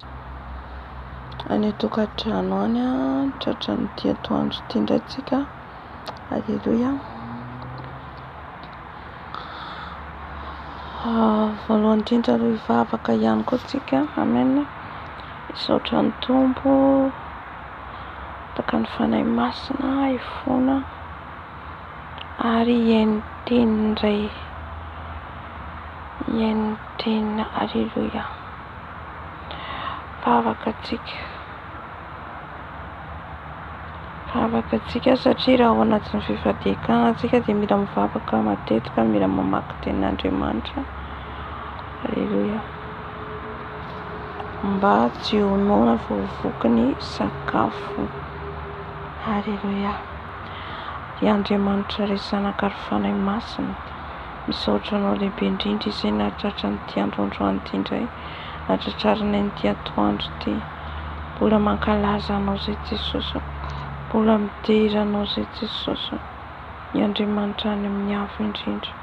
Any tokantrano any tratran'ny ity atoandro ity indraitsika. Alleluia. Voalohany indrindra aloha hivavaka ihany koa tsika. Amen. Isaotra ny Tompo, taka ny fanahy masina ifona ary hihainy teniny indray, hihainy tenina. Alleluia. Vavaka antsika satria raha ao anatin'ny fifadekana antsika dia mila mivavaka matetika, mila mamaky tenin'Andriamanitra. Alleluia. Mba tsy ho noana voavoky ny sakafo. Alleluia. Dia Andriamanitra ray zanaka ary fanahy masina, misaotra anao lehibe indrindra izay nahatratra n'ity androandroany ity indray, nahatratrarina n'ity atoandro ity. Mbola mankalaza anao izay Jesosy, mbola midera anao izay Jesosy. Ny Andriamanitra any amin'ny avo indrindra,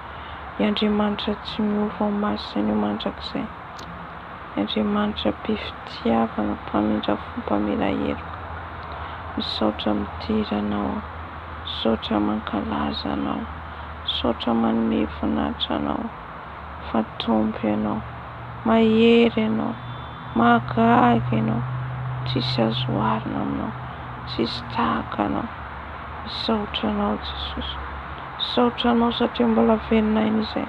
ny Andriamanitra tsy miova maso izay no mandrakizay, ny Andriamanitra be fitiavana, mpamindra fo, mpamela heloka. Misaotra midera anao, misaotra mankalaza anao, misaotra manome voninahitra anao, fa Tompo ianao, mahery ianao, mahagaga ianao, tsisy azo oharina aminao, tsisy tahaka anao. Misaotra anao Jesosy, misaotra anao satria mbola velon'aina izay,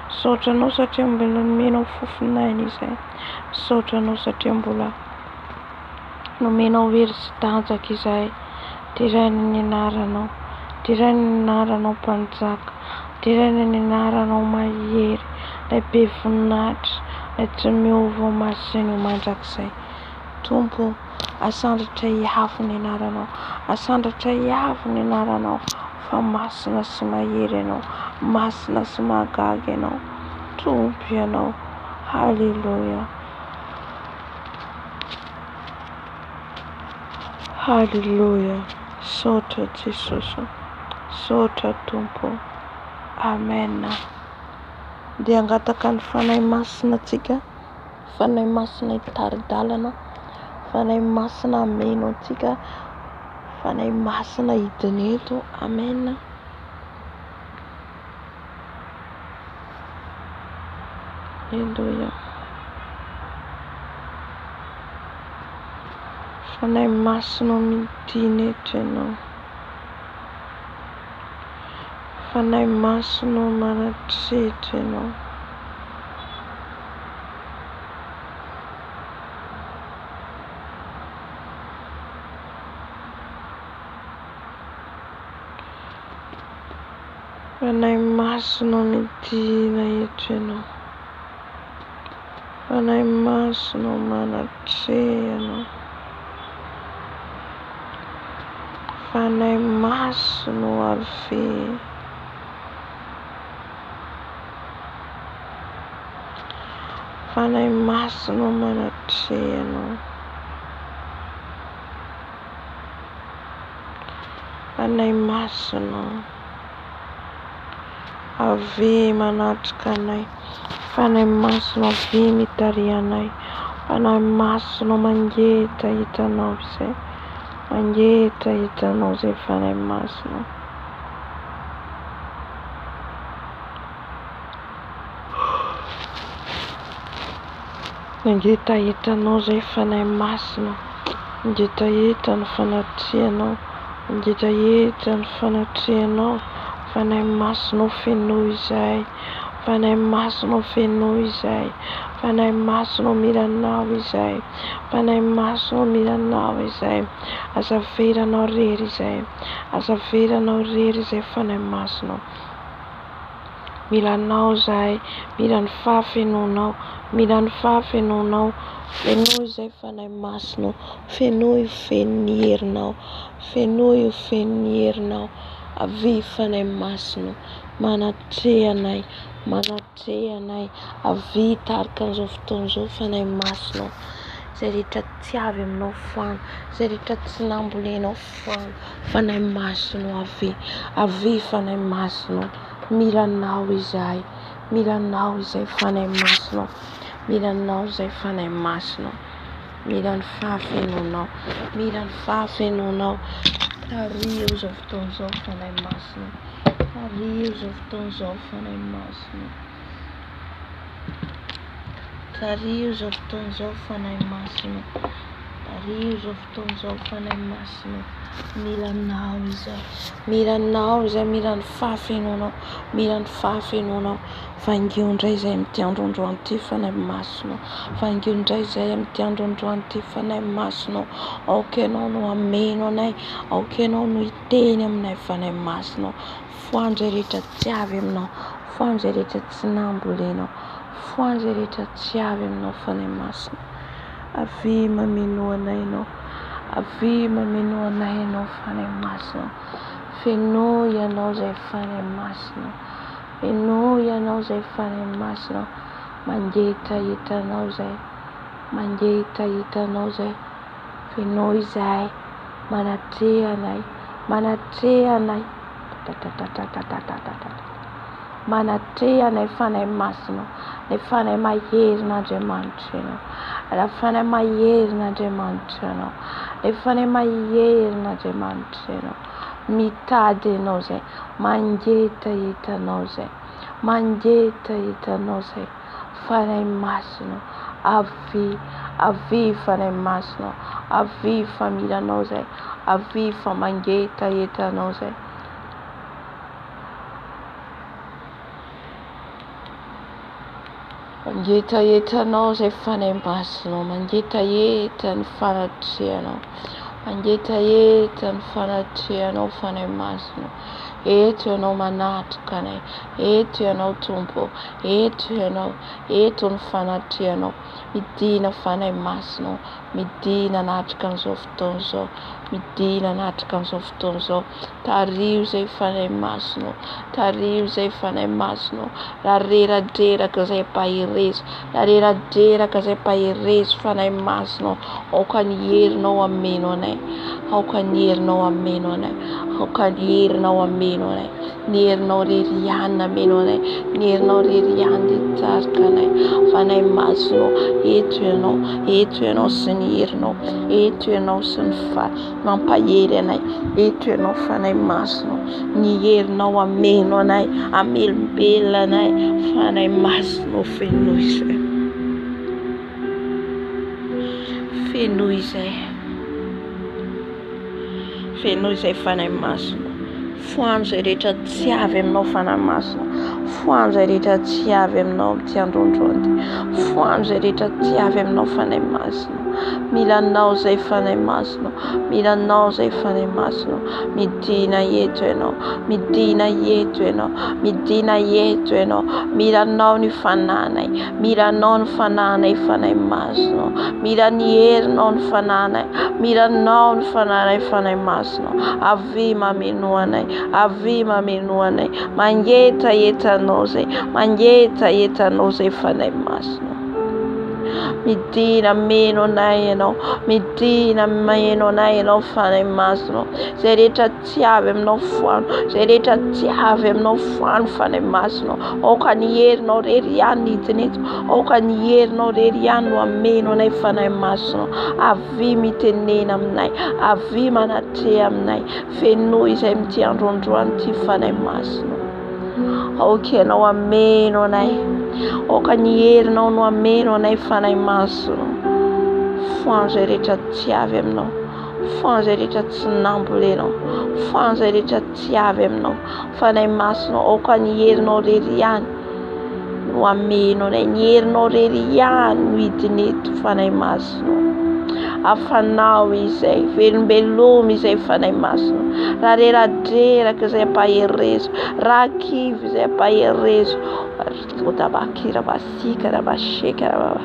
misaotra anao satria mbola nomenao fofon'aina izay, misaotra anao satria mbola nomenao hery sy tanjaka izay. Diraina ny anaranao, diraina ny anaranao mpanjaka, diraina ny anaranao mahery, ilay be voninahitra, ilay tsy miova maso izay no mandrakizay. Tompo, asandritra hiavo ny anaranao, asandritra hiavo ny anaranao, fa masina sy mahery ianao, masina sy mahagaga ianao, Tompo ianao. Halleluia. Halleluia. Saotra Jesosy, saotra Tompo. Amen. Dia angataka ny fanahy masina antsika, fanahy masina hitaridalana, fanahy masina hameno antsika, fanahy masina hidiny eto. Amen. Alleluia. Fanahy masina midiny eto ianao, fanahy masina manatrehitra ianao, fanahy masina midina eto ianao, fanahy masina manatreha ianao, fanahy masina ave, fanahy masina manatreha ianao, fanahy masina ave manatrika anay, fanahy masina ave mitarehy anay, fanahy masina mangeta hitanao izay, mangeta hitanao izay fanahy masina. Mangeta hitanao izay fanahy masina, mangeta hita ny fanatrehanao, mangeta hita ny fanatrehanao, fanahy masina feno izay, fanahy masina feno izay, fanahy masina milanao izay, fanahy masina milanao izay, azaveranao rery izay, azaveranao rery izay fanahy masina. Milanao izay, mila ny fahafenonao, mila ny fahafenonao, feno izay fanahy masina, feno io fen'ny herinao, feno io fen'ny herinao, avy fanahy masina, manatreha anay, manatreha anay, avy tarika an'izao fotoan'izao fanahy masina. Izay rehetra tsy avy aminao foana, izay rehetra tsy nambolenao foana, fanahy masina avy fanahy masina. Milanao izay, milanao izay fanahy masina, milanao izay fanahy masina. mila ny fahafenoanao, mila ny fahafenoanao. Tario zao fotoana zao fanahy masina, tario zao fotoana zao fanahy masina, tario zao fotoana zao fanahy masina, tario zao fotoana zao fanahy masina. Mila anao izay, mila anao izay, mila ny fahafenoanao, mila ny fahafenoanao. Vangio indray izay amin'ity androandroany ity fanahy masina, vangio indray izay amin'ity androandroany ity fanahy masina. Aoka ianao no ameno anay, aoka ianao no hiteny aminay fanahy masina. Foany izay rehetra tsy avy aminao, foany izay rehetra tsy nambolenao, foany izay rehetra tsy avy aminao fanahy masina. Avy mameno anay ianao, avy mameno anay ianao fanahy masina. Fenoy ianao izay fanahy masina, fenoy ianao izay fanahy masina. Mangetahitanao izay, mangetahitanao izay. Fenoy izay, manatreha anay, manatreha anay, manatreha anay fanahy masina. Ilay fanahy maherin'Andriamanitra ianao, ilay fanahy maherin'Andriamanitra ianao, ilay fanahy maherin'Andriamanitra ianao. Mitady ianao izay, mangetahitanao izay, mangetahitanao izay fanahy masina. Avy, avy fanahy masina, avy familanao izay, avy fa mangetahitanao izay. Mangetahitanao izay fanahy masina, mangetaheta ny fanatrehanao, mangetaheta ny fanatrehanao fanahy masina. Eto ianao manatrika anay, eto ianao Tompo, eto ianao, eto ny fanatrehanao. Midina fanahy masina, midina natrika an'izao fotoana izao, midina natrika an'izao fotoana izao. Tario izay fanahy masina, tario izay fanahy masina. Rareradreraka izay pahirezo, rareradreraka izay pahirezo fanahy masina. Aoka ny herinao ameno anay, aoka ny herinao ameno anay, aoka ny herinao ameno anay. Ny herinao rerianina ameno anay, ny herinao rerianina hitarika anay fanahy masina. Eto ianao sy ny herinao, eto ianao sy ny mampahery anay, eto ianao fanahy masina. Ny herinao ameno anay, amelombelona anay fanahy masina. Fenoy izay, fenoy izay, fenoy izay fanahy masina. Foany izay rehetra tsy avy aminao fanahy masina, foany izay rehetra tsy avy aminao amin'ity androandroany ity, foany izay rehetra tsy avy aminao fanahy masina. Mila anao izay fanahy masina, mila anao izay fanahy masina. Midina eto ianao, midina eto ianao, midina eto ianao. Mila anao ny fananay, mila anao ny fananay fanahy masina. Mila ny herinao ny fananay, mila anao ny fananay fanahy masina. Avy mameno anay, avy mameno anay. Mangetahetanao izay, mangetahetanao izay fanahy masina. Midina meno anay ianao, midina meno anay ianao fanahy masina. Izay rehetra tsy avy aminao foano, izay rehetra tsy avy aminao foano fanahy masina. Aoka ny herinao rerianina hidina eto, aoka ny herinao rerianina ameno anay fanahy masina. Avy mitenena aminay, avy manatreha aminay. Fenoy izay amin'ity androandroany ity fanahy masina. Aoka ianao ameno anay, aoka ny herinao no ameno anay fanahy masina. Foany izay rehetra tsy avy aminao, foany izay rehetra tsy nambolenao, foany izay rehetra tsy avy aminao fanahy masina. Aoka ny herinao reriany no ameno anay, ny herinao reriany no hidina eto fanahy masina. Afanao izay, velombeloma izay fanahy masina. Rareradreraka izay pahirezo, rakivy izay pahirezo. Otabakira basika rabasheka rababa,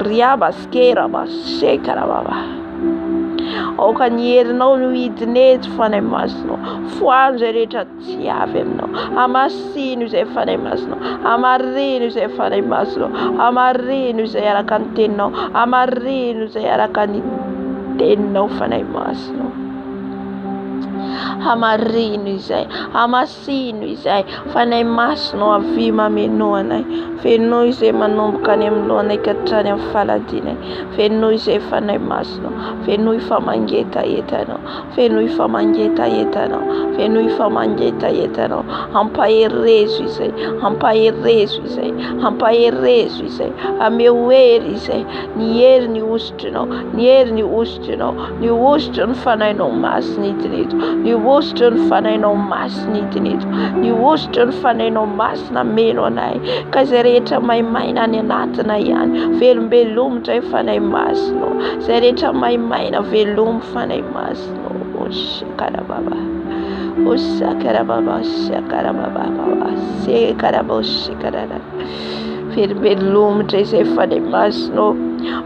riabaskera baseka rababa. Aoka ny herinao no hidina eto fanahy masina. Foany izay rehetra tsy avy aminao, amasino izay fanahy masina, amarino izay fanahy masina, amarino izay araka ny teninao, amarino izay araka ny teninao fanahy masina. hamarino izay, hamasino izay, fanahy masonao avy mameno anay, fenoy izay manomboka any amin'ny lohanay ka hatrany amin'ny faladinay, fenoy izay fanahy masonao, fenoy famangetaentanao, fenoy famangetaentanao, fenoy famangetaentanao, ampaherezo izay, ampaherezo izay, ampaherezo izay, ameo hery izay, ny hery ny osotrinao, ny hery ny osotrinao, ny osotro ny fanahinao masina hidinito, ny osotro ny fanahinao masina hidinito, ny osotro ny fanahinao masina meno anay, ka izay rehetra maimaina any anatina ihany, velombelomotra ny fanahy masinao, izay rehetra maimaina velomo fanahy masinao, karababa, karababa, karababa, karababa, karababa, velombelomotra izay fanahy masinao,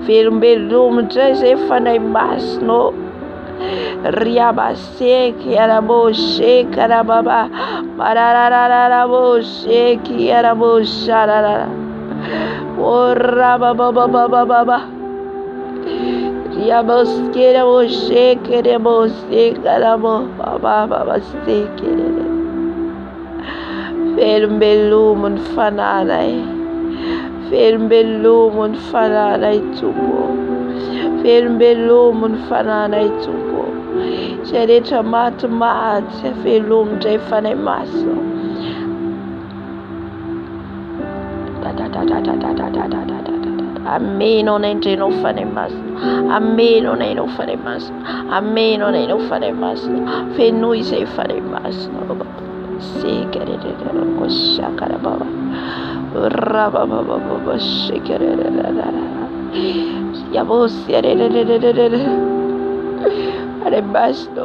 velombelomotra izay fanahy masinao, riabaseki araboshe karababa, mararararaboshe ki arabosharara, orabababababa, riaboskere boshe kere boshe karabo, baba sekere, velombelomo fananay, velombelomo fananay tubo, velombelomo fananay tubo, izay rehetra matimaty velomotra ny fanahy masina, ameno anay indrenao fanahy masina, ameno anaynao fanahy masina, ameno anaynao fanahy masina, fenoy izay fanahy masina, sekererererako shakarababa, rababababa shekererererera, yabosererererera, fanahy masina,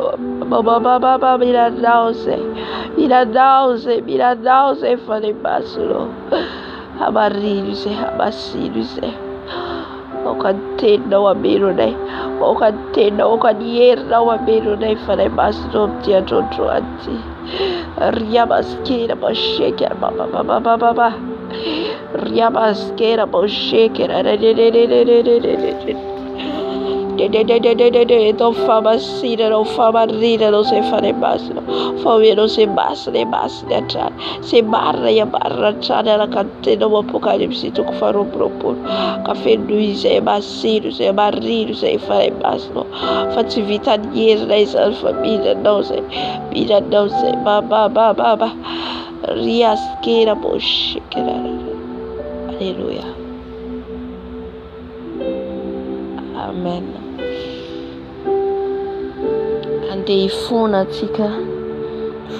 babababa miradauze, miradauze, miradauze fanahy masina, amarino izay, amasino izay, aoka ny teninao ameno anay, aoka ny teninao, aoka ny herinao ameno anay fanahy masina amin'ity androandroany ity, riabaskera bashekera bababababa, riabaskera bashekera Então famasiana não famarina não se fare masina, famia não se masina atrás, se barra e a barra atrás ela cantena o apocalipse tu que farou propor, café nuiz é maciros é marinos é fare masina, fati vita dinheiro nessa família não sei, vida não sei, baba, riasqueira boshikera, aleluia, amen. Andeha hifona antsika,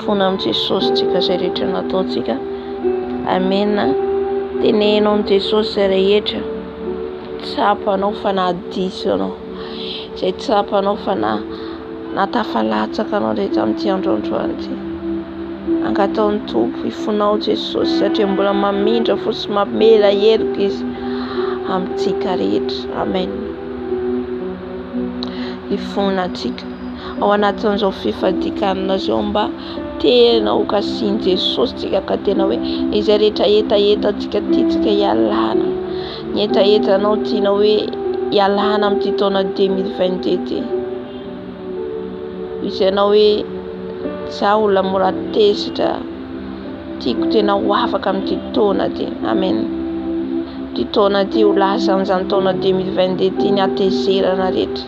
fona amin'ny Jesosy tsika izay rehetra nataontsika, amen. Tenenao amin'ny Jesosy izay rehetra, tsapanao fa nahadiso anao, izay tsapanao fa natafalatsaka anao rehetra amin'ity androandroany ity, angataon'ny Tompo hifonao Jesosy satria mbola mamindra fo sy mamela herika izy amintsika rehetra, amen. Hifona antsika ao anatin'izao fifadikanana izao mba tena ho kasiany Jesosy tsika ka tena hoe izay rehetra etaeta antsika titsika hialana, ny etaetanao tiana hoe hialana amin'ity taona 2022 ity, isanao hoe zaho olona mora tezitra, tiako tena ho afaka amin'ity taona ity, amen. Ity taona ity ho lasan'izany taona 2022 ity ny atezerana rehetra,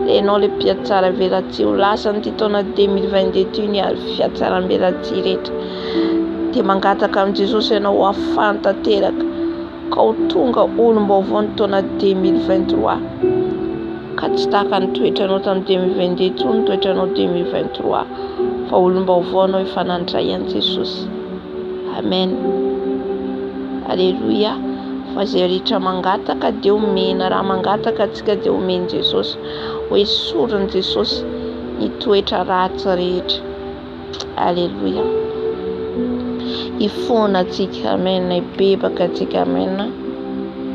enao le mpiatsara velantsy ho lasan'ity taona 2022 ity ny fiatsaram-belantsy rehetra, dia mangataka amin'i Jesosy ianao ho afahany tanteraka ka ho tonga olom-baovao ny taona 2023, ka tsy tahaka ny toetranao tamin'ny 2022 ny toetranao 2023, fa olom-baovao anao efa nandray an'i Jesosy, amen, aleluia. Fa izay rehetra mangataka dia omena, raha mangataka antsika dia omeny Jesosy, ho esoriny Jesosy ny toetra ratsy rehetra, aleluia. Hifona antsika, amen, hibebaka antsika, amen.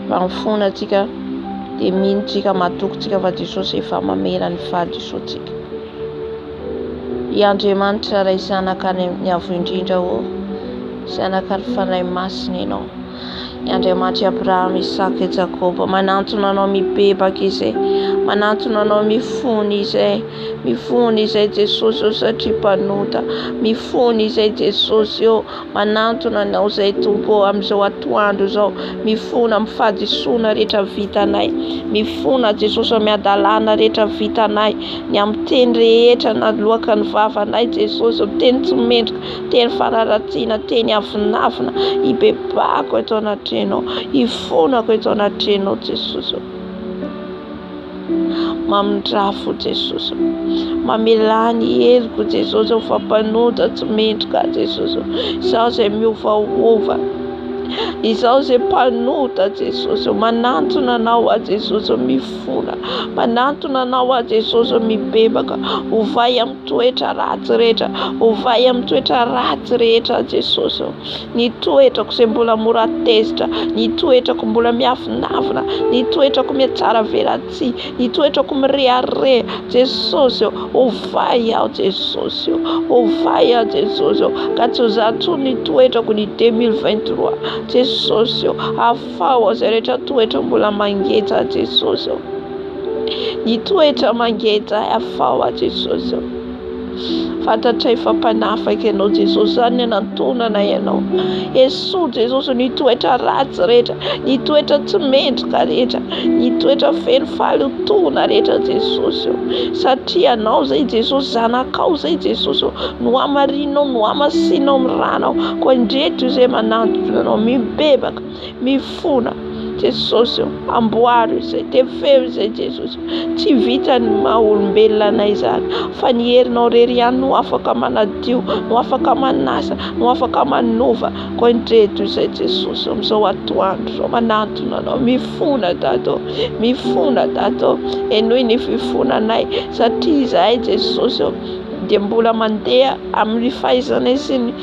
Raha mifona antsika dia minitsika matokontsika fa Jesosy efa mamela ny fahadisoantsika. I Andriamanitra ray zanaka ny avo indrindra ho zanaka ny fanahy masina ianao, i Andriamanitra Abraham, Isaka, Jakoba manantona anao mibebaka izy, manantona anao mifony izay Jesosy eo satria mpanota, mifony izay Jesosy eo manantona anao zay Tompo amin'izao atoandro zao, mifona amin'ny fahadisoana rehetra vitanay, mifona Jesosy amin'ny adalana rehetra vitanay, ny amin'ny teny rehetra nalohaka ny vavanay Jesosy, teny tsy mendrika, teny fararatsiana, teny avinavina, ibebako eto anatrenao, ifonako eto anatrenao Jesosy. Mamindrafo Jesosy, mamelany heriko Jesosy, fa mpanota tsy mendrika Jesosy, izaho zay miovaova, izaho zay mpanota Jesosy, manantona anao a Jesosy, mifona, manantona anao a Jesosy, mibebaka, ovay amin'ny toetra ratsy rehetra, ovay amin'ny toetra ratsy rehetra Jesosy, ny toetrako izay mbola mora tezitra, ny toetrako mbola miavinavina, ny toetrako miatsara velatsia, ny toetrako mireare Jesosy, ovay aho Jesosy, ovay aho Jesosy, ka tsy ho zato ny toetrako ny 2023 Jesosy, afao zay rehetra toetra mbola mangeja Jesosy, ny toetra mangeja afao Jesosy, fantatray fa mpanafaka ianao Jesosy, zany nantonana ianao Yesu Jesosy, ny toetra ratsy rehetra, ny toetra tsy mendrika rehetra, ny toetra feno fahalotona rehetra Jesosy, satria anao zay Jesosy, zanakao zay Jesosy, no amarinao, no amasinao amin'ny ranao, koa indreto izay manantona anao, mibebaka, mifona Jesosy, amboaro izay tefeo izay Jesosy, tsy vitany maha-olombelona anay zany, fa ny herinao rery ihany no afaka manadio, no afaka manasa, no afaka manova, koa indreto izay Jesosy, amin'izao atoandro zao manantona anao, mifona Dato, mifona Dato, enoy ny fifonanay, satria izahay Jesosy dia mbola mandeha amin'ny fahaizanay sy ny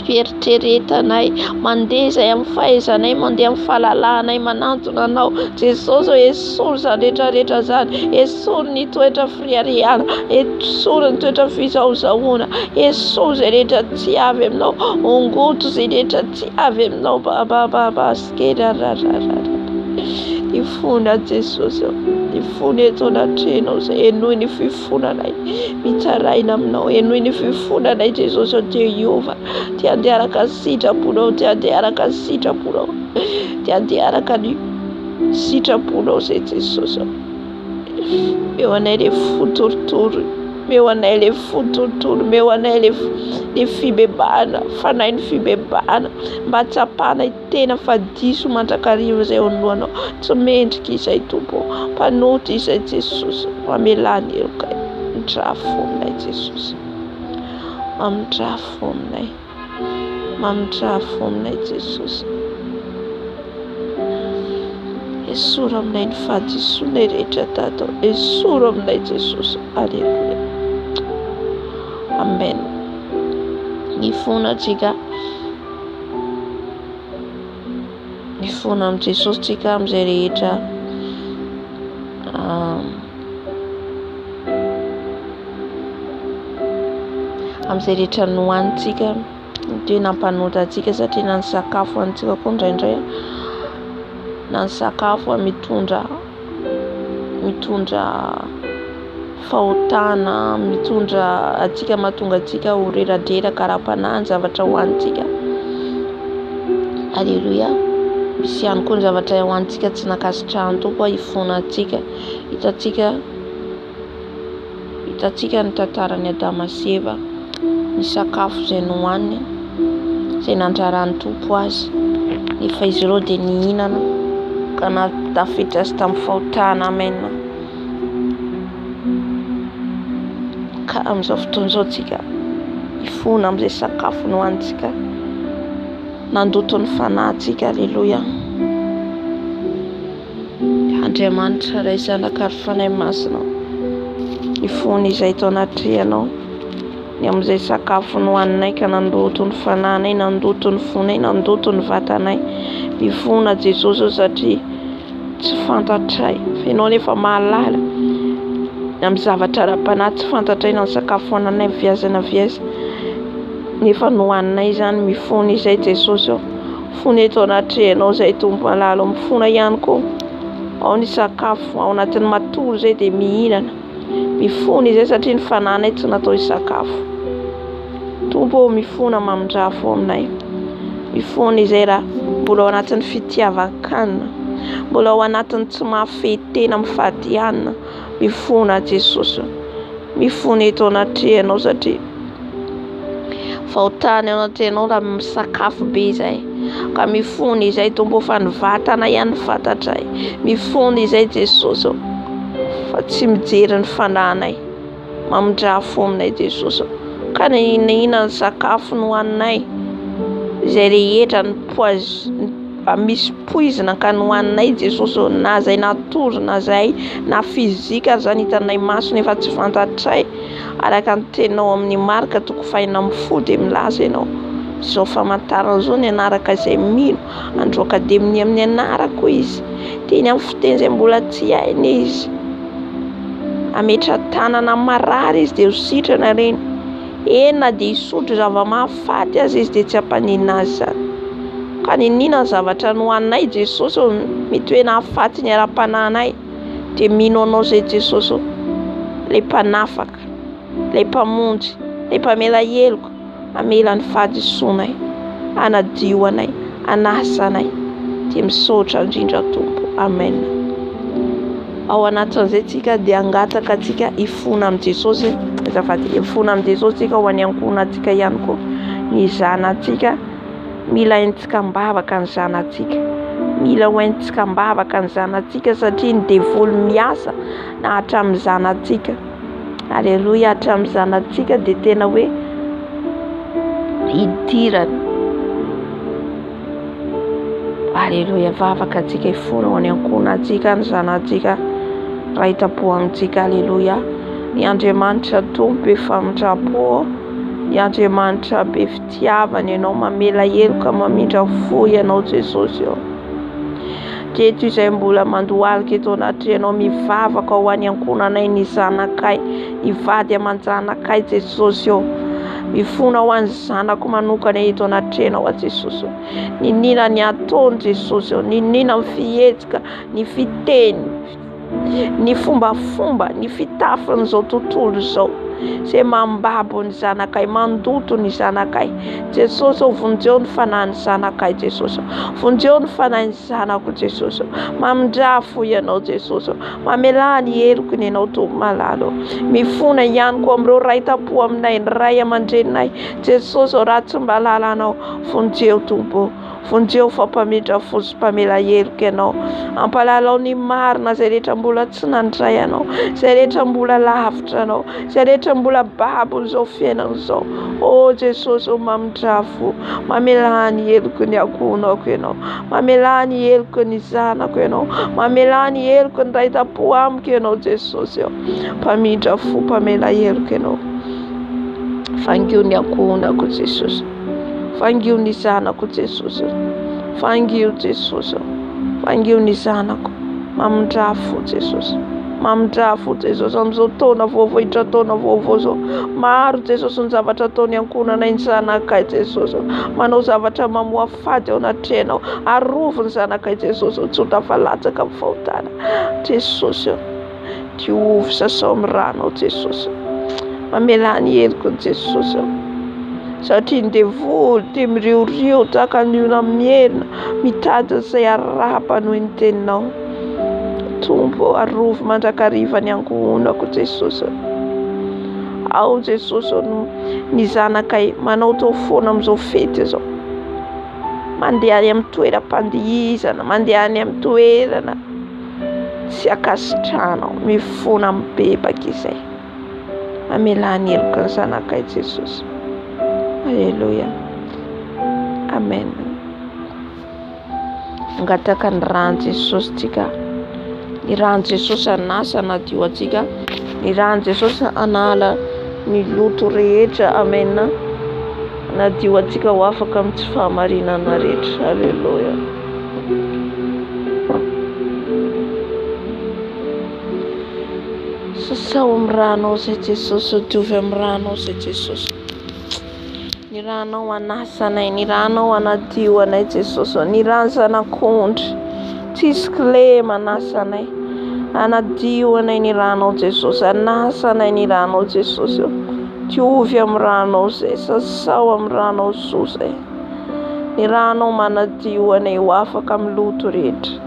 fieritreretanay, mandeha izay amin'ny fahaizanay, mandeha amin'ny fahalalanay, manantona anao Jesosy, esory zany rehetrarehetra zany, esory ny toetra firiariana, esory ny toetra fizahozahoana, esory zay rehetra tsy avy aminao, ongoto zay rehetra tsy avy aminao, baskera ifona Jesosy, ifona eto anatrenao zay, enoy ny fifonanay, mitsaraina aminao, enoy ny fifonanay Jesosy, te hiova, te andeharaka sitraponao, te andeharaka sitraponao, te andeharaka ny sitraponao zay Jesosy, eo anay le fotoritory, meo anay le fotoritory, meo anay le fibebana, fanahy ny fibebana, mba tsapanay tena fa diso mandrakarivo izay onoanao, tsy mendrika izay Tompo, mpanota izay Jesosy, mamelany eroka, midrafo aminay Jesosy, mamidrafo aminay, mamidrafo aminay Jesosy, esoro aminay ny fahadisoanay rehetra Dato, esoro aminay Jesosy, aleluia, amen. Mifona tsika, mifona amin'ny Jesosy tsika amin'izay rehetra amin'izay rehetra nohanitsika, dia nampanota antsika, satria na ny sakafo antsika koa indraindray, na ny sakafo mitondra fahotana, mitondra atsika, mahatonga atsika ho reradrera karaha-panahiny zavatra hohanitsika, aleluia. Misy ihany koa ny zavatra hohanitsika tsy nakasitrahan'ny Tompo, ifona atsika, hitantsika ny tantaran'ny Adama sy Eva, ny sakafo izay nohaniny, izay nandraran'ny Tompo azy, nefa izy ireo dia nihinana ka natafiditra azy tamin'ny fahotana, amen. Ka amin'izao fotoan'izao tsika ifona amin'izay sakafo nohanitsika, nandoto ny fanahintsika, aleluia. Andriamanitra ray zanaka ary fanahy masina, ifona izay tao anatrehanao, ny amin'izay sakafo nohaninay ka nandoto ny fanahinay, nandoto ny fonay, nandoto ny vatanay, mifona Jesosy satria tsy fantatray, fa ianao nefa mahalala amin'ny zavatra ara-panahy, tsy fantatray na ny sakafo hohananay viazana nefa nohaninay zany, mifona izay Jesosy, fona eto anatrehanao zay Tompo malalo, mifona ihany koa ao ny sakafo ao anatin'ny matory zay dia mihinana mifona izay satria ny fananay tsy natao hisakafo. Tompo mifona mamindrafo aminay, mifona izay raha mbola ao anatin'ny fitiavan-kanina, mbola ao anatin'ny tsy mahafehy-tena amin'ny fahadianana, mifona Jesosy, mifona eto anatrehanao satria fahotany ao anatrehanao raha misakafo be izay, ka mifona izay Tompo fa ny vatana ihany fantatray, mifona izay Jesosy fa tsy mijery ny fananay, mamindrafo aminay Jesosy, ka na inona ny sakafo no hoaninay izay rehetra ny misy poizina ka no hoaninay Jesosy, na zay natory na zay na fizika zany hitanay maso nefa tsy fantatray, araka ny teninao amin'ny marika toko faina amin'ny folo dia milaza ianao izao famantarana zao ny anaraka izay mino androaka dia amin'ny anarako izy, teny amin'ny fiteny izay mbola tsy hainy izy, ametra tanana marary izy dia ho sitrana reny, ena dia hisotro zava-mahafaty azy izy dia tsy hampanina azy zany. Ka ninona ny zavatra no hoaninay Jesosy mety hoe nahafaty ny ara-pananay dia mino anao zay Jesosy, ilay mpanafaka, ilay mpamonjy, ilay mpamela heloka, amela ny fahadisoanay, anadio anay, anasa anay, dia misaotra indrindra Tompo. Amen. Ao anatin'izay tsika dia angataka tsika hifona amin'ny Jesosy, hifona amin'ny Jesosy tsika ho any ankohonantsika ihany koa, ny zanantsika mila haintsika mbavaka ny zanantsika, mila hoentsika mbavaka ny zanantsika satria ny devoly miasa na hatramin'ny zanantsika. Aleluia, hatramin'ny zanantsika dia tena hoe hidirana. Aleluia, vavaka antsika hifona ho any ankohonantsika ny zanantsika raha-tapo amintsika. Aleluia, ny Andriamanitra Tompo be famindrapo, ny Andriamanitra be fitiavana ianao, mamela heloka, mamindra fo ianao Jesosy ao. Keto izay mbola mandohalika eto anatrehanao mivavaka ho any ankohonanay ny zanakay, hivady aman-janakay Jesosy ao, mifona ho an'ny zanako manokana eto anatrehanao a Jesosy. Ninona ny ataony Jesosy ao, ninona ny fihetsika, ny fiteny, ny fombafomba, ny fitafin'izao tontolo izao izay mambabo ny zanakay, mandoto ny zanakay Jesosy. Vonjeo ny fanahin'ny zanakay Jesosy, vonjeo ny fanahin'ny zanako Jesosy, mamindrafo ianao Jesosy, mamela ny helokony ianao Tompo malalo, mifona ihany koa amin'ireo raita-po aminay, ny ray aman-dreninay Jesosy, raha tsy mba lalanao, vonjeo Tompo, vonjeo fampamindra fo sy mpamela heloka ianao, ampalalao ny marina izay rehetra mbola tsy nandray anao, izay rehetra mbola lavitra anao, izay rehetra mbola babo izao fiainana izao. O Jesosy, mamindrafo, mamela ny heloko ny akohonako ianao, mamela ny heloko ny zanako ianao, mamela ny heloko ny raita-po amiko ianao Jesosy ao, mpamindra fo, mpamela heloka ianao. Fangio ny akohonako Jesosy, fangio ny zanako Jesosy, fangio Jesosy, fangio ny zanako, mamindrafo Jesosy, mamindrafo Jesosy amin'izao taona vaovao, hidra taona vaovao zao, maro Jesosy ny zavatra ataony ankohonanay ny zanakay Jesosy, manao zavatra mamoa fady ao anatrehanao, arovo ny zanakay Jesosy, tsy ho tafalatsaka amin'ny fahotana Jesosy, diovy sasao amin'ny rano Jesosy, mamela ny heloko Jesosy, satria ny devoly tia miriorio tahaka ny olona mierina, mitady izay arapa noho ny teninao Tompo. Arovo mandrakariva ny ankohonako Jesosy ao Jesosy, ny zanakay manao tao foana amin'izao fety izao, mandeha any amin'ny toeram-pandihizana, mandeha any amin'ny toerana tsy akasitrahana, mifona amin'ny bebaka izay, mamela ny heloka ny zanakay Jesosy. Aleluia, amen. Angataka ny rano Jesosy tsika, ny rano Jesosy anasa anadio atsika, ny rano Jesosy anala ny loto rehetra. Amen. Anadio atsika ho afaka amin'ny tsy fahamarinana rehetra. Aleluia. Sasao amin'ny rano zay Jesosy, diovy amin'ny rano zay Jesosy. Ny ranao anasanay, ny ranao anadio anay Jesosy, ny rano zanak'ondry tsisy clé manasa anay. Anadio anay ny ranao Jesosy, anasa anay ny ranao Jesosy. Diovy amin'ny ranao zay, sasao amin'ny ranao soa zay. Ny ranao manadio anay ho afaka amin'ny loto rehetra.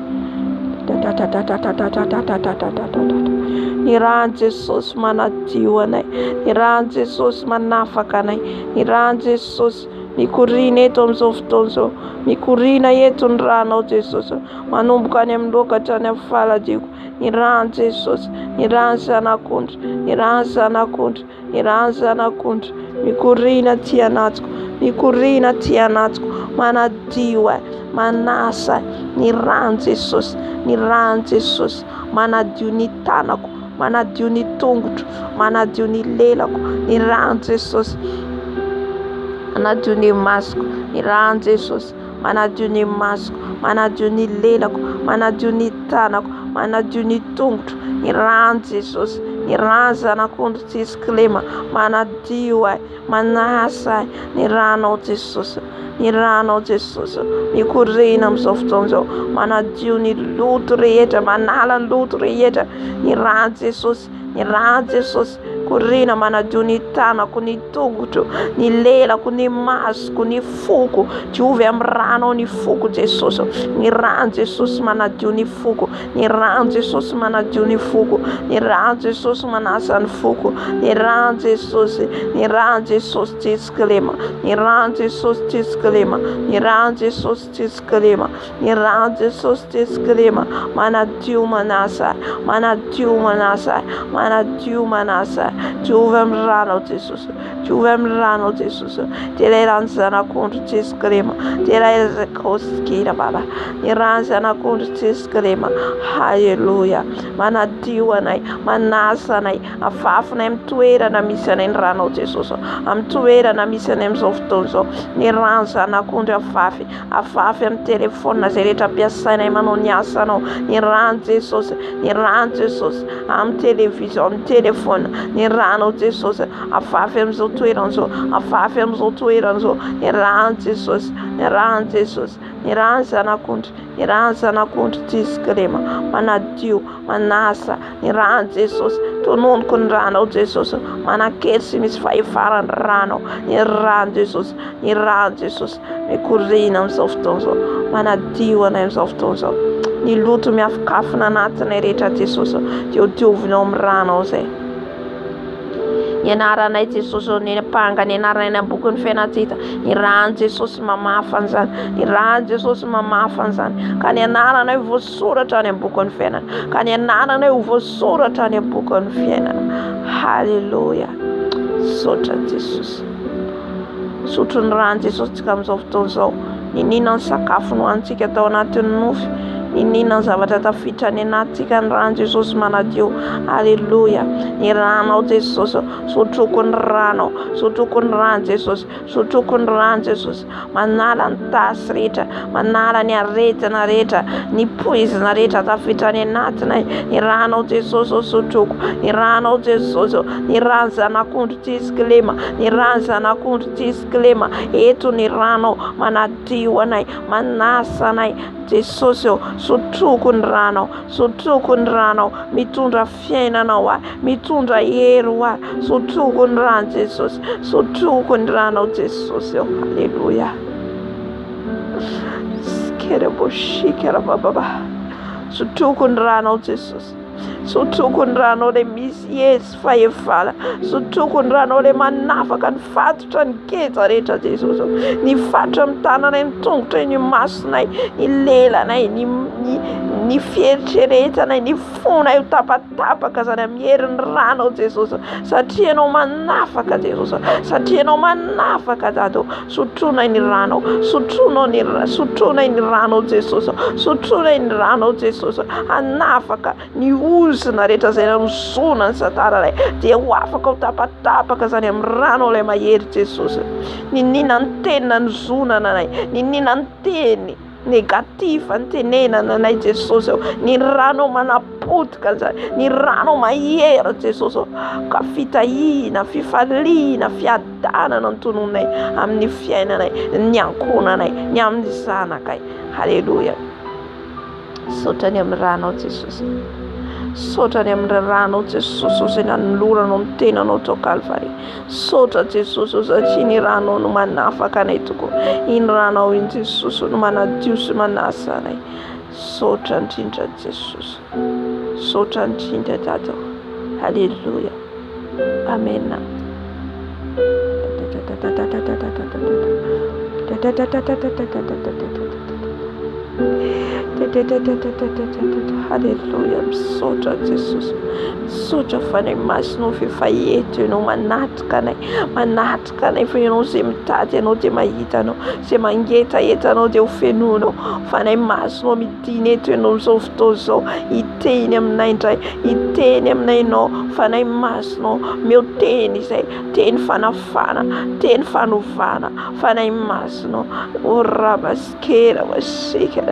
Ny rano Jesosy manadio anay, ny rano Jesosy manafaka anay, ny rano Jesosy mikorina eto amin'izao fotoana izao, mikorina eto ny ranao Jesosy, manomboka any amin'ny lokatra any amin'ny faladiko. Ny rano Jesosy, ny rano zanak'ondry, ny rano zanak'ondry, ny rano zanak'ondry, mikorina ty anatiko, mikorina ty anatiko, manadio manasa ny rano Jesosy, ny rano Jesosy manadio ny tanako, manadio ny tongotro, manadio ny lelako, ny rano Jesosy manadio ny masoko, ny rano Jesosy manadio ny masoko, manadio ny lelako, manadio ny tanako, manadio ny tongotro, ny rano Jesosy, ny rano zanak'ondry tsisy kilema, manadio manasa ny ranao Jesosy, ny ranao Jesosy mikorina amin'izao fotoana izao, manadio ny loto rehetra, manala ny loto rehetra, ny rano Jesosy, ny rano Jesosy korina manadio ny tanako, ny tongotro, ny lelako, ny masoko, ny foko, diovy amin'ny rano ny foko Jesosy, ny rano Jesosy manadio ny foko, ny rano Jesosy manadio ny foko, ny rano Jesosy manasa ny foko, ny rano Jesosy, ny rano Jesosy tsisy kilema, ny rano Jesosy tsisy kilema, ny rano Jesosy tsisy kilema, ny rano Jesosy tsisy kilema, manadio manasa, manadio manasa, manadio manasa, diovy amin'ny ranao Jesosy, diovy amin'ny ranao Jesosy, ilay rano zanak'ondry tsisy kilema, ilay zakosykira baba, ny rano zanak'ondry tsisy kilema. Halleluja, manadio anay, manasa anay, afafanay amin'ny toerana misy anay ny ranao Jesosy, amin'ny toerana misy anay amin'izao fotoana izao, ny rano zanak'ondry afafy, afafy amin'ny telefona zay rehetra ampiasainay manao ny asanao, ny rano Jesosy, ny rano Jesosy amin'ny televizion, amin'ny telefona, ny rano Jesosy afafy amin'izao toerana izao, afafy amin'izao toerana izao, ny rano Jesosy, ny rano Jesosy, ny rano zanak'ondry, ny rano zanak'ondry tsisy kilema, manadio manasa ny rano Jesosy, tononoko ny ranao Jesosy, manakely sy misy fahefarany ranao, ny rano Jesosy, ny rano Jesosy mikorina amin'izao fotoana izao, manadio anay amin'izao fotoana izao, ny loto miafakafona anatinay rehetra Jesosy, diodiovinao amin'ny ranao zay. Ny anaranay Jesosy, ny panga ny anaranay ny boky ny fiainantita, ny rano Jesosy mamafa an'izany, ny rano Jesosy mamafa an'izany, ka ny anaranay ho voasoratra any amin'ny boky ny fiainana, ka ny anaranay ho voasoratra any amin'ny boky ny fiainana. Halleluja, sotra Jesosy, sotro ny rano Jesosy tsika amin'izao fotoana izao, ninina ny sakafo nohanitsika tao anatin'ny nofy, ninina ny zavatra tafiditra any anatintsika ny rano Jesosy manadio. Halleluja, ny ranao Jesosy, sotroko ny ranao, sotroko ny rano Jesosy, sotroko ny rano Jesosy, manala ny tasy rehetra, manala ny aretina rehetra, ny poizina rehetra tafiditra any anatinay, ny ranao Jesosy sotroko, ny ranao Jesosy, ny rano zanak'ondry tsisy kilema, ny rano zanak'ondry tsisy kilema, eto ny ranao manadio anay, manasa anay Jesosy, sotroko ny ranao, sotroko ny ranao, mitondra fiainanao mitondra hery sotroko ny rano Jesosy, sotroko ny ranao Jesosy. Halleluja, skereboshikera bababa, sotroko ny ranao Jesosy, sotroko ny ranao le misy hery fahefana, sotroko ny ranao le manafaka ny fatotra ny keza rehetra Jesosy, ny fatotra amin'ny tananay, ny tongotra, ny masonay, ny lelanay, ny fieritreretanay, ny fonay ho tapatapaka zany amin'ny herin'ny ranao Jesosy, satria anao manafaka Jesosy, satria anao manafaka dato, sotronay ny ranao, sotronay ny ranao Jesosy, sotronay ny ranao Jesosy, anafaka ny ozona rehetra zay nanozona ny satananay, dia ho afaka ho tapatapaka zany amin'ny ranao ilay mahery Jesosy. Ninina ny tenina ny zonana anay, ninina ny teny negativa ny tenenana anay Jesosy, ny ranao manapotika zany, ny ranao mahery Jesosy, ka fitahina, fifaliana, fiadanana ny tononay amin'ny fiainanay, ny ankonanay, ny amin'ny zanakay. Halleluja, Saotrany amin'ny ranao Jesosy. Saotrany amin'ny ranao Jesosy izay nanoloranao ny tenanao tao Kalvary. Saotra Jesosy satria ny ranao no manafaka anay tokoa. Iny ranao iny Jesosy no manadio sy manasa anay. Saotra indrindra Jesosy. Saotra indrindra Dada. Halleluja. Amen. Halleluja. Misaotra Jesosy. Misaotra fa nay masonao fifaeto ianao manatrika anay. Manatrika anay fa ianao izay mitady ianao dia mahita anao. Izay mangetaeta anao dia ho fenoanao. Fa nay masonao midiny eto ianao izao fotoana izao. Hiteny aminay indray. Hiteny aminay ianao. Fa nay masonao meo teny izay. Teny fanafana. Teny fanovana. Fa nay masonao. O rabaskera vasikera.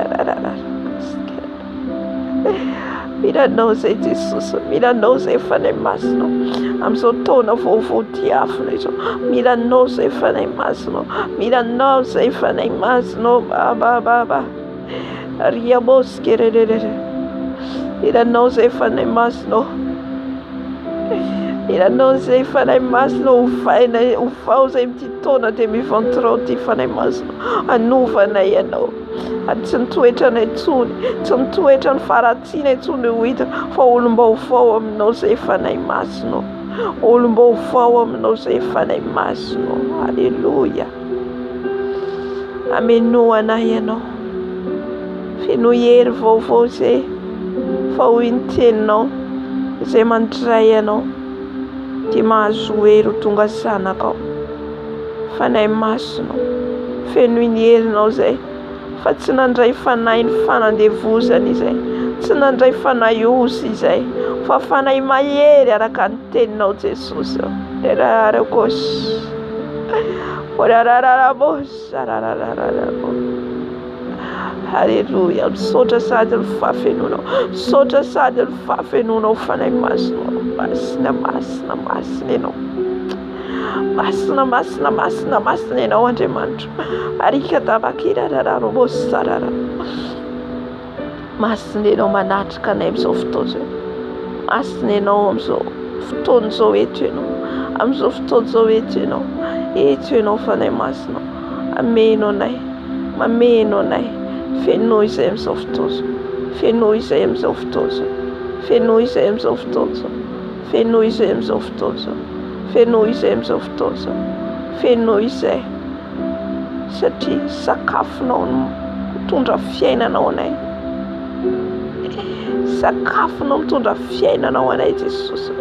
Milanao izay Jesosy. Milanao izay fa nay masonao. Amin'izao taona vaovao diafina izao. Milanao izay fa nay masonao. Milanao izay fa nay masonao. Baba. Riaboskera. Milanao izay fa nay masonao. Milanao izay fa nay masonao. Hovao izay mity taona dia mivantorao ty fa nay masonao. Anovanay ianao. Tsy nitoetra anay tsony. Tsy nitoetra ny faratsiana tsony ho hita. Fa olom-baovao aminao izay fa nay masonao. Olom-baovao aminao izay fa nay masonao. Halleluja. Ameno anay ianao. Feno hery vaovao izay fa hoy ny teninao izay mandray anao dia mahazo hery ho tonga zanakao. Fa nay masonao. Feno iny herinao izay fa tsy nandray fanahy ny fanandevozana izay. Tsy nandray fanahy osy izay. Fa fanahy mahery araka ny teninao Jesosy. Rararabos. Halleluja. Misaotra sady ny fahafenonao. Misaotra sady ny fahafenonao fa nay masonao. Masina ianao. Masina ianao Andriamanitra. Arika tabakira rararabos sarara. Masina ianao manatrika anay amin'izao fotoana izao. Masina ianao amin'izao fotoana izao eto ianao. Amin'izao fotoana izao eto ianao. Eto ianao fa nay masonao. Ameno anay. Mameno anay. Fenoy izay amin'izao fotoana izao. Fenoy izay amin'izao fotoana izao. Fenoy izay amin'izao fotoana izao. Fenoy izay amin'izao fotoana izao. Fenoy izay amin'izao fotoana izao. Fenoy izay. Satria sakafonao mitondra fiainanao anay. Sakafonao mitondra fiainanao anay Jesosy.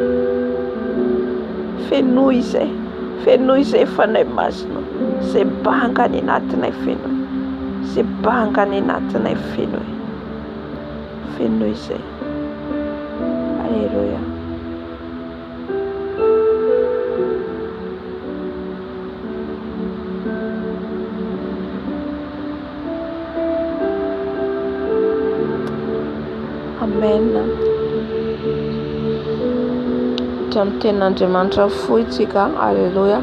Fenoy izay. Fenoy izay fa nay masonao. Izay banga any anatinay fenoy. Izay banga any anatinay fenoy. Fenoy izay. Halleluja. Amen. Tamin'ny tenin'Andriamanitra fohy tsika. Halleluja.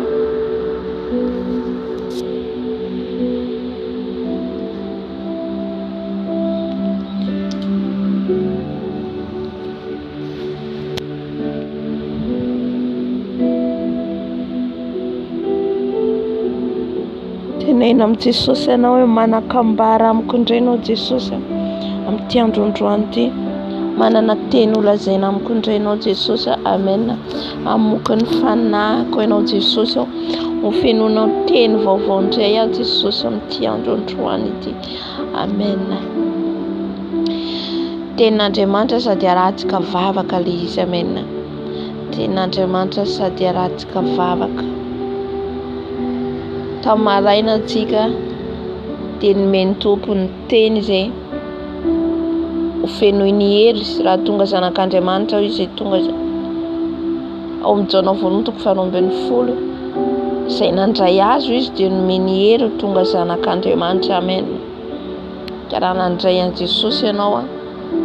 Tenena amin'i Jesosy ianao hoe manakambara amiko indray ianao Jesosy amin'ity androandroany ity. Manana teny ho lazaina amiko indray ianao Jesosy. Amen. Amoky ny fanahiko ianao Jesosy. Ho fenonao teny vaovao indray aho Jesosy amin'ity androandroany ity. Amen. Tenin'Andriamanitra sady arahantsika vavaka ilay izy. Amen. Tenin'Andriamanitra sady arahantsika vavaka. Tamin'ny maraina antsika dia nomeny tompony teny izay ho fenoy ny hery raha tonga zanak'Andriamanitra izay tonga ao amin'ny jaona voalohany toko 20 izay nandray azo izy dia nomeny hery ho tonga zanak'Andriamanitra. Amen. Ka raha nandray an Jesosy ianao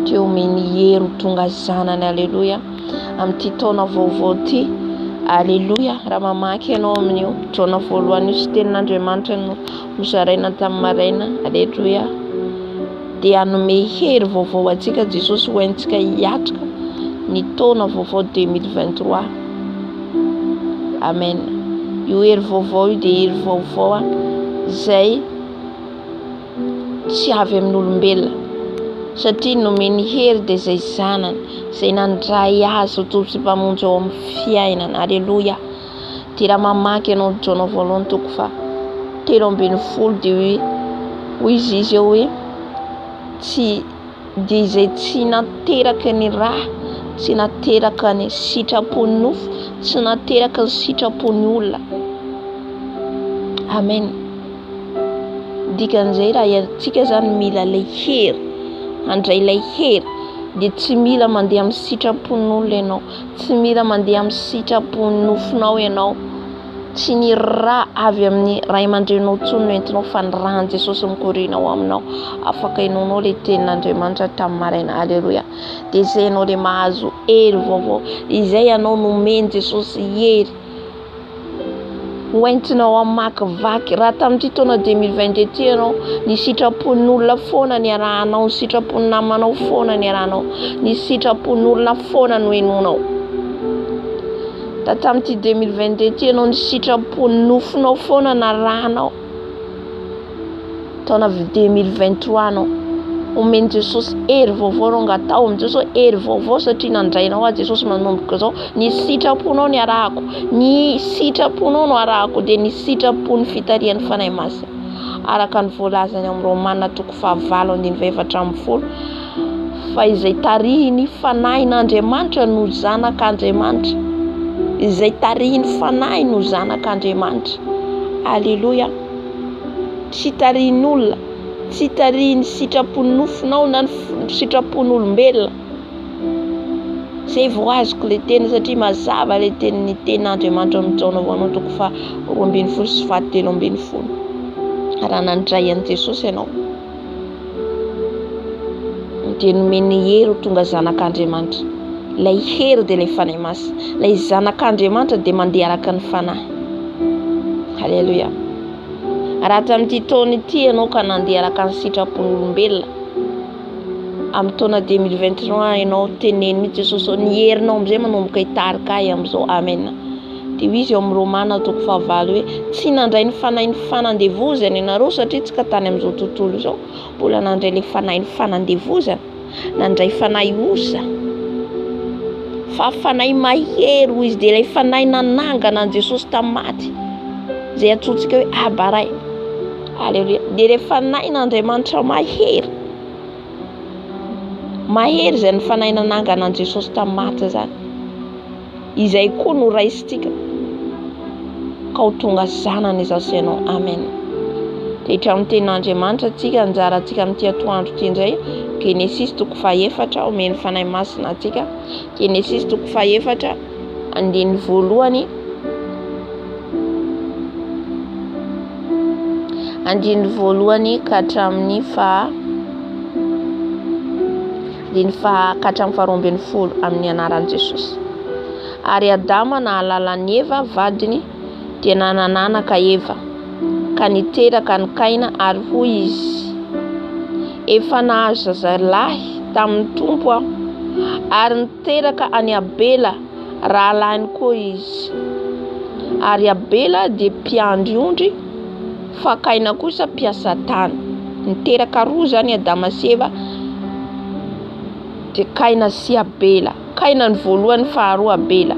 dia homeny hery ho tonga zanany. Alleluja. Amin'ity taona vaovao ity. Alleluja. Raha mamaky ianao amin'io jaona voalohany io sy tenin'Andriamanitra no nozaraina tamin'ny maraina. Alleluja. dia hanome hery vaovao antsika Jesosy ho antsika hiatrika ny taona vaovao 2023. Amen. Io hery vaovao io dia hery vaovao izay tsy avy amin'olombelona, satria nomeny hery dia izay zanany izay nandray azy ho tompy sy mpamonjy ao amin'ny fiainana. Alleluia. Dia raha mamaky ianao Jona 7:20 dia hoy izy eo hoe tsy dia izay tsy nateraka ny raha, tsy nateraka ny sitrapony nofo, tsy nateraka ny sitrapony olona. Amen. Dikan'izay raha antsika zany mila ilay hery, handray ilay hery dia tsy mila mandeha amin'ny sitrapon'olona ianao, tsy mila mandeha amin'ny sitrapony nofonao ianao, tsy ny raha avy amin'ny ray aman-drenao tsony no entinao fa ny rahan'i Jesosy mikorinao aminao. Afaka hinoanao ilay tenin'Andriamanitra tamin'ny maraina. Alleluia. Dia izay ianao ilay mahazo hery vaovao, izay ianao nomeny Jesosy hery hoentinao amakivaky. Raha tamin'ity taona 2020 ity ianao ny sitrapon'olona foana ny arahanao, ny sitrapony namanao foana ny arahanao, ny sitrapon'olona foana no henonao. Da tamin'ity 2020 ity ianao ny sitrapony nofonao foana ny arahanao. Taona 2023 anao omeny Jesosy hery vaovao no ngatao amin'ny Jesosy hery vaovao, satria nandrainao a Jesosy manomboka izao ny sitraponao ny arahako, ny sitraponao no arahako dia ny sitrapony fitarian'ny fanahy masina, araka ny voalazany amin'ny Romana 5:24. Fa izay tarihiny fanahin'Andriamanitra no zanak'Andriamanitra, izay tarihiny fanahy no zanak'Andriamanitra. Alleluia. Tsy tarihin'olona, tsy tarihiny sitrapony nofonao na ny sitrapon'olombelona. Zay vao azoko ilay teny, satria mazava ilay tenin'ny tenin'Andriamanitra amin'ny Jona 7:23. Raha nandray an'i Jesosy ianao dia nomeny hery ho tonga zanak'Andriamanitra. Ilay hery dia ilay fanahy masina, ilay zanak'Andriamanitra dia mandeha araka ny fanahy. Halleluia. Raha tamin'ity taona ity ianao ka nandeha araka ny sitrapon'olombelona, amin'ny taona 2023 ianao teneny mihitsy Jesosy ny herinao amin'izay manomboka hitarika ahy amin'izao. Amen. Dia izy eo amin'ny Romana 5:9 hoe tsy nandray ny fanahy ny fanandevozana ianareo, satria tsika tany amin'izao tontolo izao mbola nandray ilay fanahy ny fanandevozana, nandray fanahy osa, fa fanahy mahery hoy izy dia ilay fanahy nanangana an Jesosy tamin'ny maty, izay antsointsika hoe Abaray. Alleluia. Dia ilay fanahy n'Andriamanitra mahery izay ny fanahy nanangana an Jesosy tamin'ny maty zany, izay koa no raisitsika ka ho tonga zanany izaho ianao. Amen. Dia hatramin'ny tenin'Andriamanitra antsika anjarantsika amin'ity atoandro ity indray. Genesis 4:1 omeny fanahy masina antsika. Genesis 4:1 andiny voalohany ka hatramin'ny faharoambin'ny folo amin'ny anaran'i Jesosy. Ary Adama nahalala ny Eva vadiny dia nanananaka Eva ka niteraka ny Kaina, ary hoy izy efa nahazo zazalahy tamin'ny tompo aho, ary niteraka any Abela rahalahiny koa izy. Ary Abela dia mpiandry ondry, fa Kaina kosa mpiasa tany. Niteraka roa zany Adama sy Eva, dia Kaina sy Abela. Kaina ny voalohany, faharoa Abela.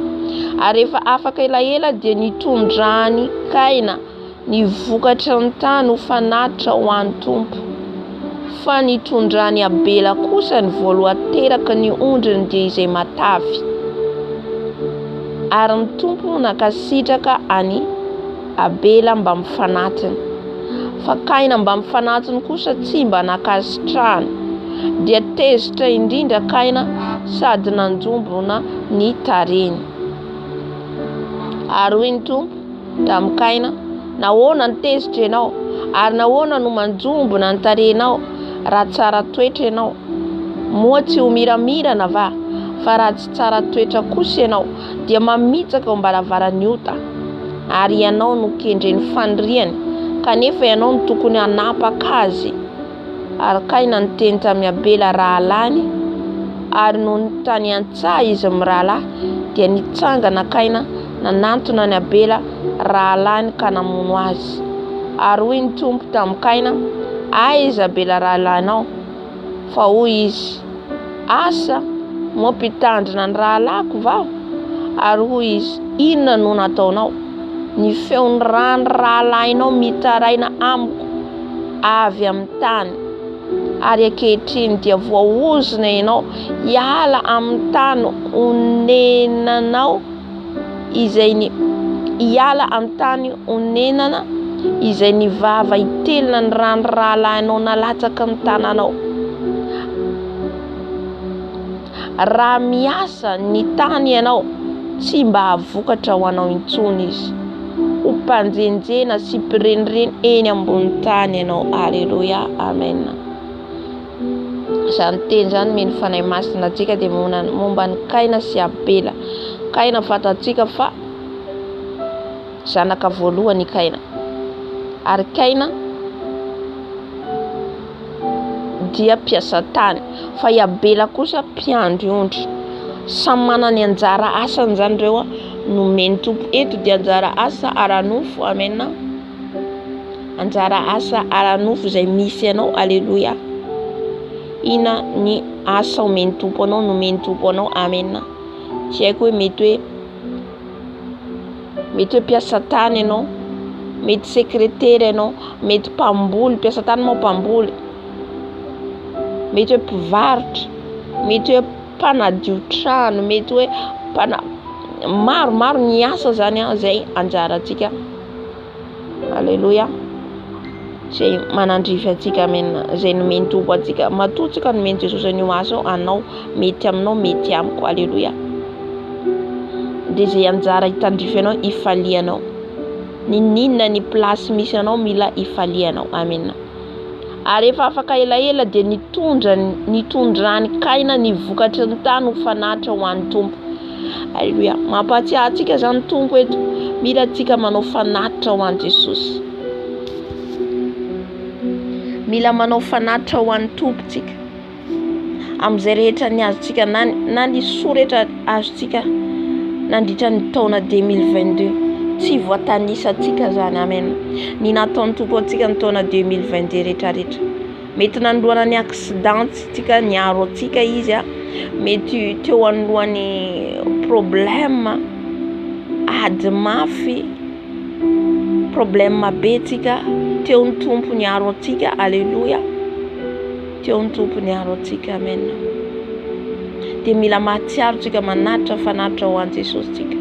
Ary rehefa afaka elaela dia nitondrany Kaina ny vokatra ny tany ho fanatitra ho an'ny tompo, fa nitondrany Abela kosa ny voalohan-teraka ny ondriny dia izay matavy. Ary ny tompo nakasitraka any Abela mba mifanatiny, fa Kaina mba mifanatiny kosa tsy mba nakasitrahany. Dia tezitra indrindra Kaina sady nanjombona ny tarehiny. Ary hoy ny tompo tamin'ny Kaina, nahoana ny tezitra ianao, ary nahoana no manjombona ny tarehinao? Raha tsara toetra ianao, moa tsy ho miramirana va? Fa raha tsy tsara toetra kosa ianao dia mamitsaka ao am-baravaran'ny ota. Ary ianao no kendren'ny faniriany, kanefa ianao no tokony hanapaka azy. ary Kaina niteny tamin'ny Abela rahalany, ary no tany an-tsaha izy amin'ny rahalahy dia nitsangana Kaina nanantona ny Abela rahalany ka namono azy. Ary hoy ny Tompo tamin'ny Kaina, aiza Abela rahalanao? Fa hoy izy, asa moa mpitandrina ny rahalako va? Ary hoy izy, inona no nataonao? Ny feon'ny rano rahalahinao mitaraina amiko avy amin'ny tany, ary ankehitriny dia voaozona ianao hiala amin'ny tany onenanao izay nivava hitelina ny rano rahalahinao nalatsaka ny tananao. Raha miasa ny tany ianao, tsy mba havokatra ho anao intsony izy. Ho mpanjenjena sy mpirenireny eny ambony tany ianao. Alleluia, amen. Izany teny zany meny fanahy masina antsika dia momba ny Kaina sy Abela. Kaina fantatsika fa zanaka voalohany Kaina, ary Kaina dia mpiasa tany, fa i Abela kosa mpiandry ondry. Samy manana ny anjara asany zany reo nomeny Tompo. Eto dia anjara asa ara-nofo, amen. Anjara asa ara-nofo izay misy ianao. Alleluia. Ina ny asa omeny Tompo anao, nomeny Tompo anao, amen. Tsy haiko hoe mety hoe mpiasa tany ianao, mety sekretera ianao, mety mpamboly, mpiasa tany moa mpamboly, mety hoe mpivarotra, mety hoe mpanadio trano, mety hoe maromaro ny asa zany zay anjarantsika. Alleluia. Zay manandrify antsika, amen. Zay nomeny Tompo antsika. Matotsika nomeny Jesosy an'io asa anao, mety aminao, mety amiko. Alleluia. Dia zay anjara hitandrify anao, ifalianao. Ninona ny plasy misy anao mila ifalianao, amen. Ary efa afaka elaela dia nitondrany Kaina ny vokatry ny tany ho fanatra ho an'ny Tompo. Alleluia. Mampatsiahy antsika zany Tompo eto, mila antsika manao fanatra ho an'i Jesosy. Mila manao fanatra ho an'ny Tompontsika amin'izay rehetra ny azontsika, na ny soa rehetra azontsika nandritra ny taona 2022. Tsy voatanisa-tsika zany, amen. Ny nataon'ny Tompo antsika ny taona 2022 rehetrarehetra. Mety nandroana ny accidentsika, niaro antsika izy, mety teo anolohan'ny problème, ady mafy, problème betsika, teo ny Tompo niaro antsika. Alleluia. Teo ny Tompo niaro antsika, amen. Dia mila mahatsiaro tsika manatra fanatra ho an'i Jesosy tsika.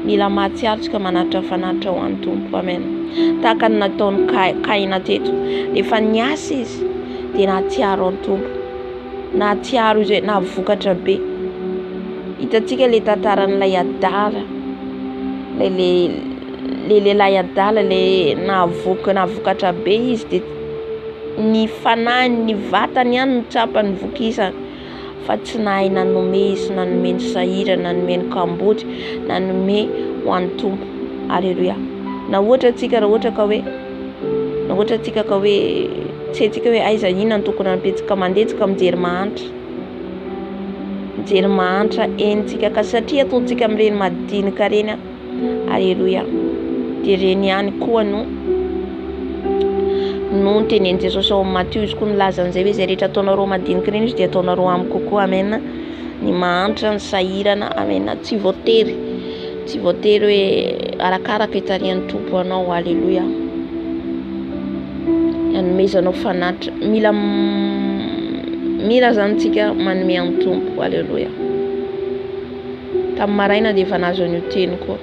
Mila mahatsiaro tsika manatra fanatra ho an'ny Tompo, amen. Tahaka ny nataon'ny Kaina teto, rehefa niasa izy dia nahatsiaro an'ny Tompo, nahatsiaro izy, nahavokatra be. Hitantsika le tantaran'ilay adala, le lehilahy adala, le nahavokatra be izy, dia ny fanahiny, ny vatany ihany no tsapany vokisana, fa tsy nahay nanome izy, nanome ny sahira, nanome ny kambotry, nanome ho an'ny Tompo. Alleluia. Na ohatra tsika ka hoe tsy haintsika hoe aiza inona ny tokony hampetsika, mandetsika mijery mahantra enitsika, ka satria ataontsika amin'ireny madinika reny. Alleluia. Dia reny ihany koa no nitenen'i Jesosy ao amin'ny Mateo, izy koa nilaza an'izay hoe zay rehetra ataonareo madinika reny izy dia ataonareo amiko koa, amen. Ny mahantra, ny sahirana, amen. Tsy voatery hoe arakaraka hitarian'ny Tompo anao. Alleluia. Hanomezanao fanatra, mila zany tsika manome amin'ny Tompo. Alleluia. Tamin'ny maraina dia efa nahazo an'io teny koa.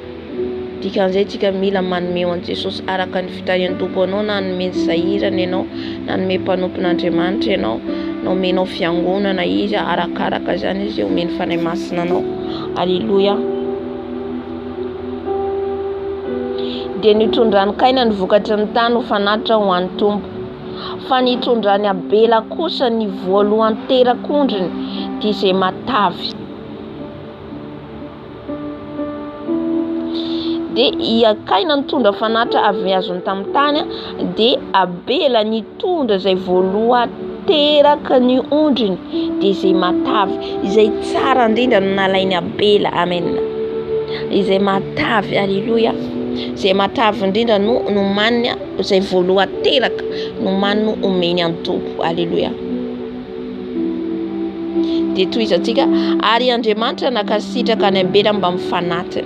Dikan'izay tsika mila manome ho an'i Jesosy araka ny fitarian'ny Tompo anao, na hanome ny sahirana ianao, na hanome mpanompon'Andriamanitra ianao, na omenao fiangonana izy, arakaraka zany izy omeny fanahy masina anao. Alleluia. Dia nitondrany Kaina ny vokatry ny tany ho fanatra ho an'ny Tompo, fa nitondrany Abela kosa ny voalohany terak'ondriny dia izay matavy. dia Kaina nitondra fanatitra avy azony tamin'ny tany dia Abela nitondra izay voaloha teraka ny ondriny dia izay matavy izay tsara indrindra no nalainy Abela. Amen. Izay matavy, alleluia, izay matavy indrindra no maniny izay voaloha teraka no maniny omeny an-tompo. Alleluia. Dia toy izantsika ary Andriamanitra nakasitraka ny Abela mba mifanatitra.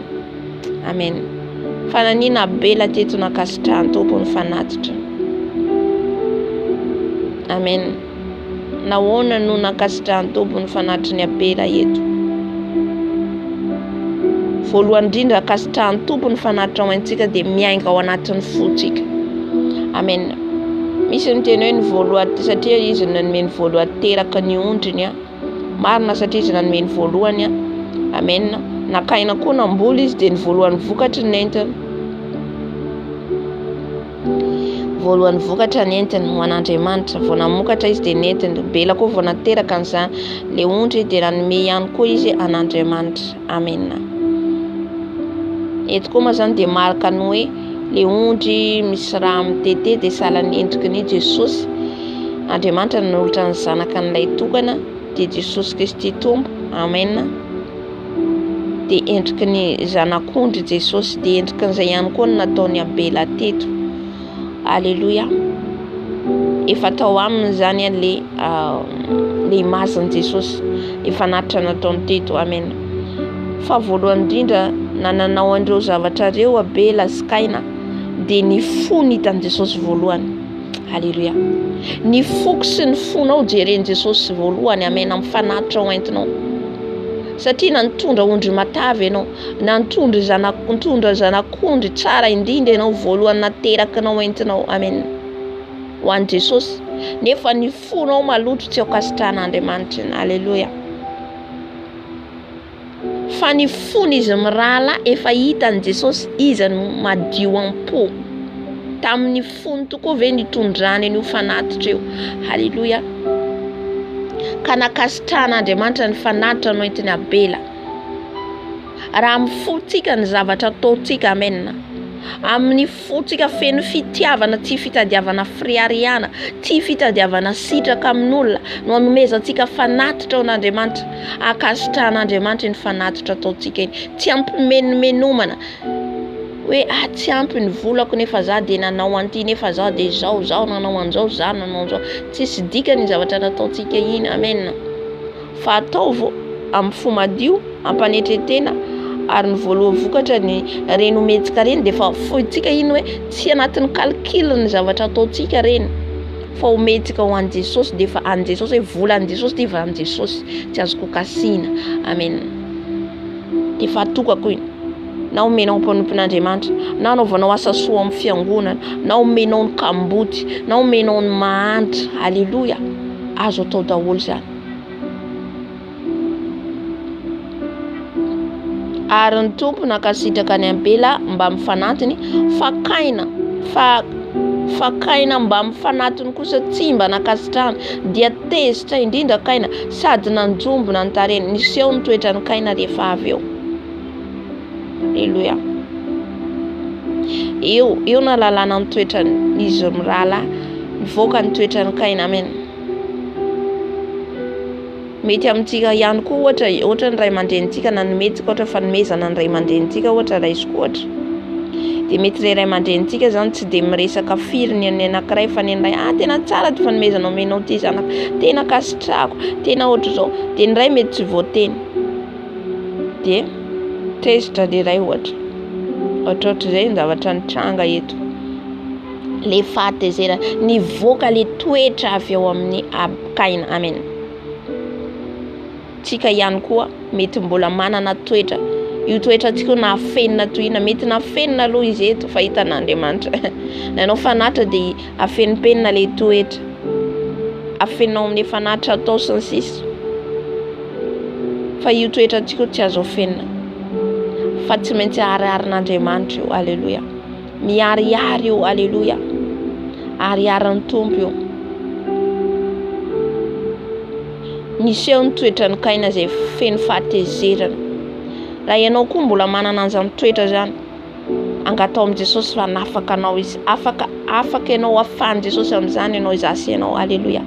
Amen. Fananina Abela teto nakasitrahan'ny tompo ny fanatitra. Amen. Nahoana no nakasitrahan'ny tompo ny fanatitra ny Abela eto? Voalohany indrindra akasitrahan'ny tompo ny fanatitra ao antsika dia miainga ao anatin'ny fotsika. Amen. Misy miteny hoe ny voalohany satria izy nanome ny voalohany teraka ny ondriny marina satria izy nanome ny voalohany. Amen. Na Kaina koa namboly izy dia ny voalohany vokatra nentiny. Voalohany vokatra nentiny ho an'Andriamanitra, vao namokatra izy dia nentiny. Abela koa vao nateraka an'izany le ondry dia nanome ihany koa izy an'Andriamanitra. Amen. Eto koa ma zany dia marika ny hoe le ondry misy raha mitete dia sahalan'ny endriky ny Jesosy. Andriamanitra nanolotra ny zanaka n'ilay tokana dia Jesosy Kristy tompo. Amen. Dia endriky ny zanak'ondry Jesosy dia endriky n'izay ihany koa no nataony Abela teto. Alleluia. Efa tao aminy zany le imazin'i Jesosy efa natitra nataony teto. Amen. Fa voalohany indrindra nananao andreo zavatra reo Abela sy Kaina dia ny fo nitan'i Jesosy voalohany. Alleluia. Ny foko sy ny fonao jeren'i Jesosy voalohany. Amen. Mifanatitra ao entinao satria na nitondra ondry matavy ianao, na nitondra zanak'ondry tsara indrindra ianao voalohany naterakanao entinao. Amen. Ho an'i Jesosy nefa ny fonao maloto tsy akasitrahan'Andriamanitra. Alleluia. Fa ny fony izy mirala efa hitan'i Jesosy izy no madio am-po. Tamin'ny fony tokoa ve nitondrany an'io fanatitra io. Alleluia. Ka nakasitrahan'Andriamanitra ny fanatitra no entin'ny Abela. Raha amin'ny fotsika ny zavatra ataontsika. Amen. Amin'ny fotsika feno fitiavana, tsy fitadiavana friariana, tsy fitadiavana sitraka amin'olona no anomezantsika fanatitra ao n'Andriamanitra. Akasitrahan'Andriamanitra ny fanatitra ataontsika iny. Tsy ampimenomenomana hoe tsy ampy ny volako nefa za dia nanao an'ity, nefa za dia zao nanao an'izao, za nanao an'izao. Tsisy dikany zavatra nataontsika iny. Amen. Fa ataovo amin'ny fo madio, ampanetretena ary ny voalohany vokatra ny reny ometsika reny dia fa foitsika iny hoe tsy anatin'ny calcul ny zavatra ataontsika reny fa ometsika ho an'i Jesosy dia fa an'i Jesosy hoe volan'i Jesosy dia va an'i Jesosy tsy azoko kasiana. Amen. Dia fa tokako iny na omenao mpanompon'Andriamanitra, na anaovanao asa soa amin'ny fiangonana, na omenao ny kamboty, na omenao ny mahantra. Alleluia. Azo atao daholo zany. Ary ny tompo nakasitraka ny Abela mba mifanatiny fa Kaina mba mifanatiny kosa tsy mba nakasitrahana dia tezitra indrindra Kaina sady nanjombona ny tarehiny. Niseho ny toetra ny Kaina rehefa avy eo. Alleluia. Eo nalalana ny toetra izy mirala nivoaka ny toetra ny Kaina. Amen. Mety amintsika ihany koa ohatra ny ray aman-drenintsika nanometsika ohatra fanomezana ny ray aman-drenintsika ohatra raisiko ohatra. Dia mety ray aman-drenintsika zany tsy dia miresaka firy ny anankiray fa ny an'iray tena tsara ty fanomezana omenao ty zanaka, tena kasitrahako, tena ohatra zao. Dia ny ray mety tsy voateny. Dia tezitra le ray ohatra. Ohatrohatr'izay ny zavatra nitranga eto. Le fahatezerana nivoaka le toetra avy eo amin'ny Kaina. Amen. Tsika ihany koa mety mbola manana toetra. Io toetra tsika nahafenina toina, mety nahafenina aloha izy eto fa hitan'Andriamanitra. Nanao fanatitra dia afenimpenina le toetra. Afeninao amin'ny fanatitra atao sy ny sisa. Fa io toetra tsika tsy azo afenina. Fa tsy maintsy ariarin'Andriamanitra io. Alleluia. Miariary io. Alleluia. Ariarin'ny tompo io. Niseho ny toetra ny Kaina izay feno fahatezerana. Raha ianao koa mbola manana an'izany toetra zany angatao am Jesosy fa nafaka anao izy, afaka ianao afahany Jesosy amin'izany ianao izasy ianao. Aleluia.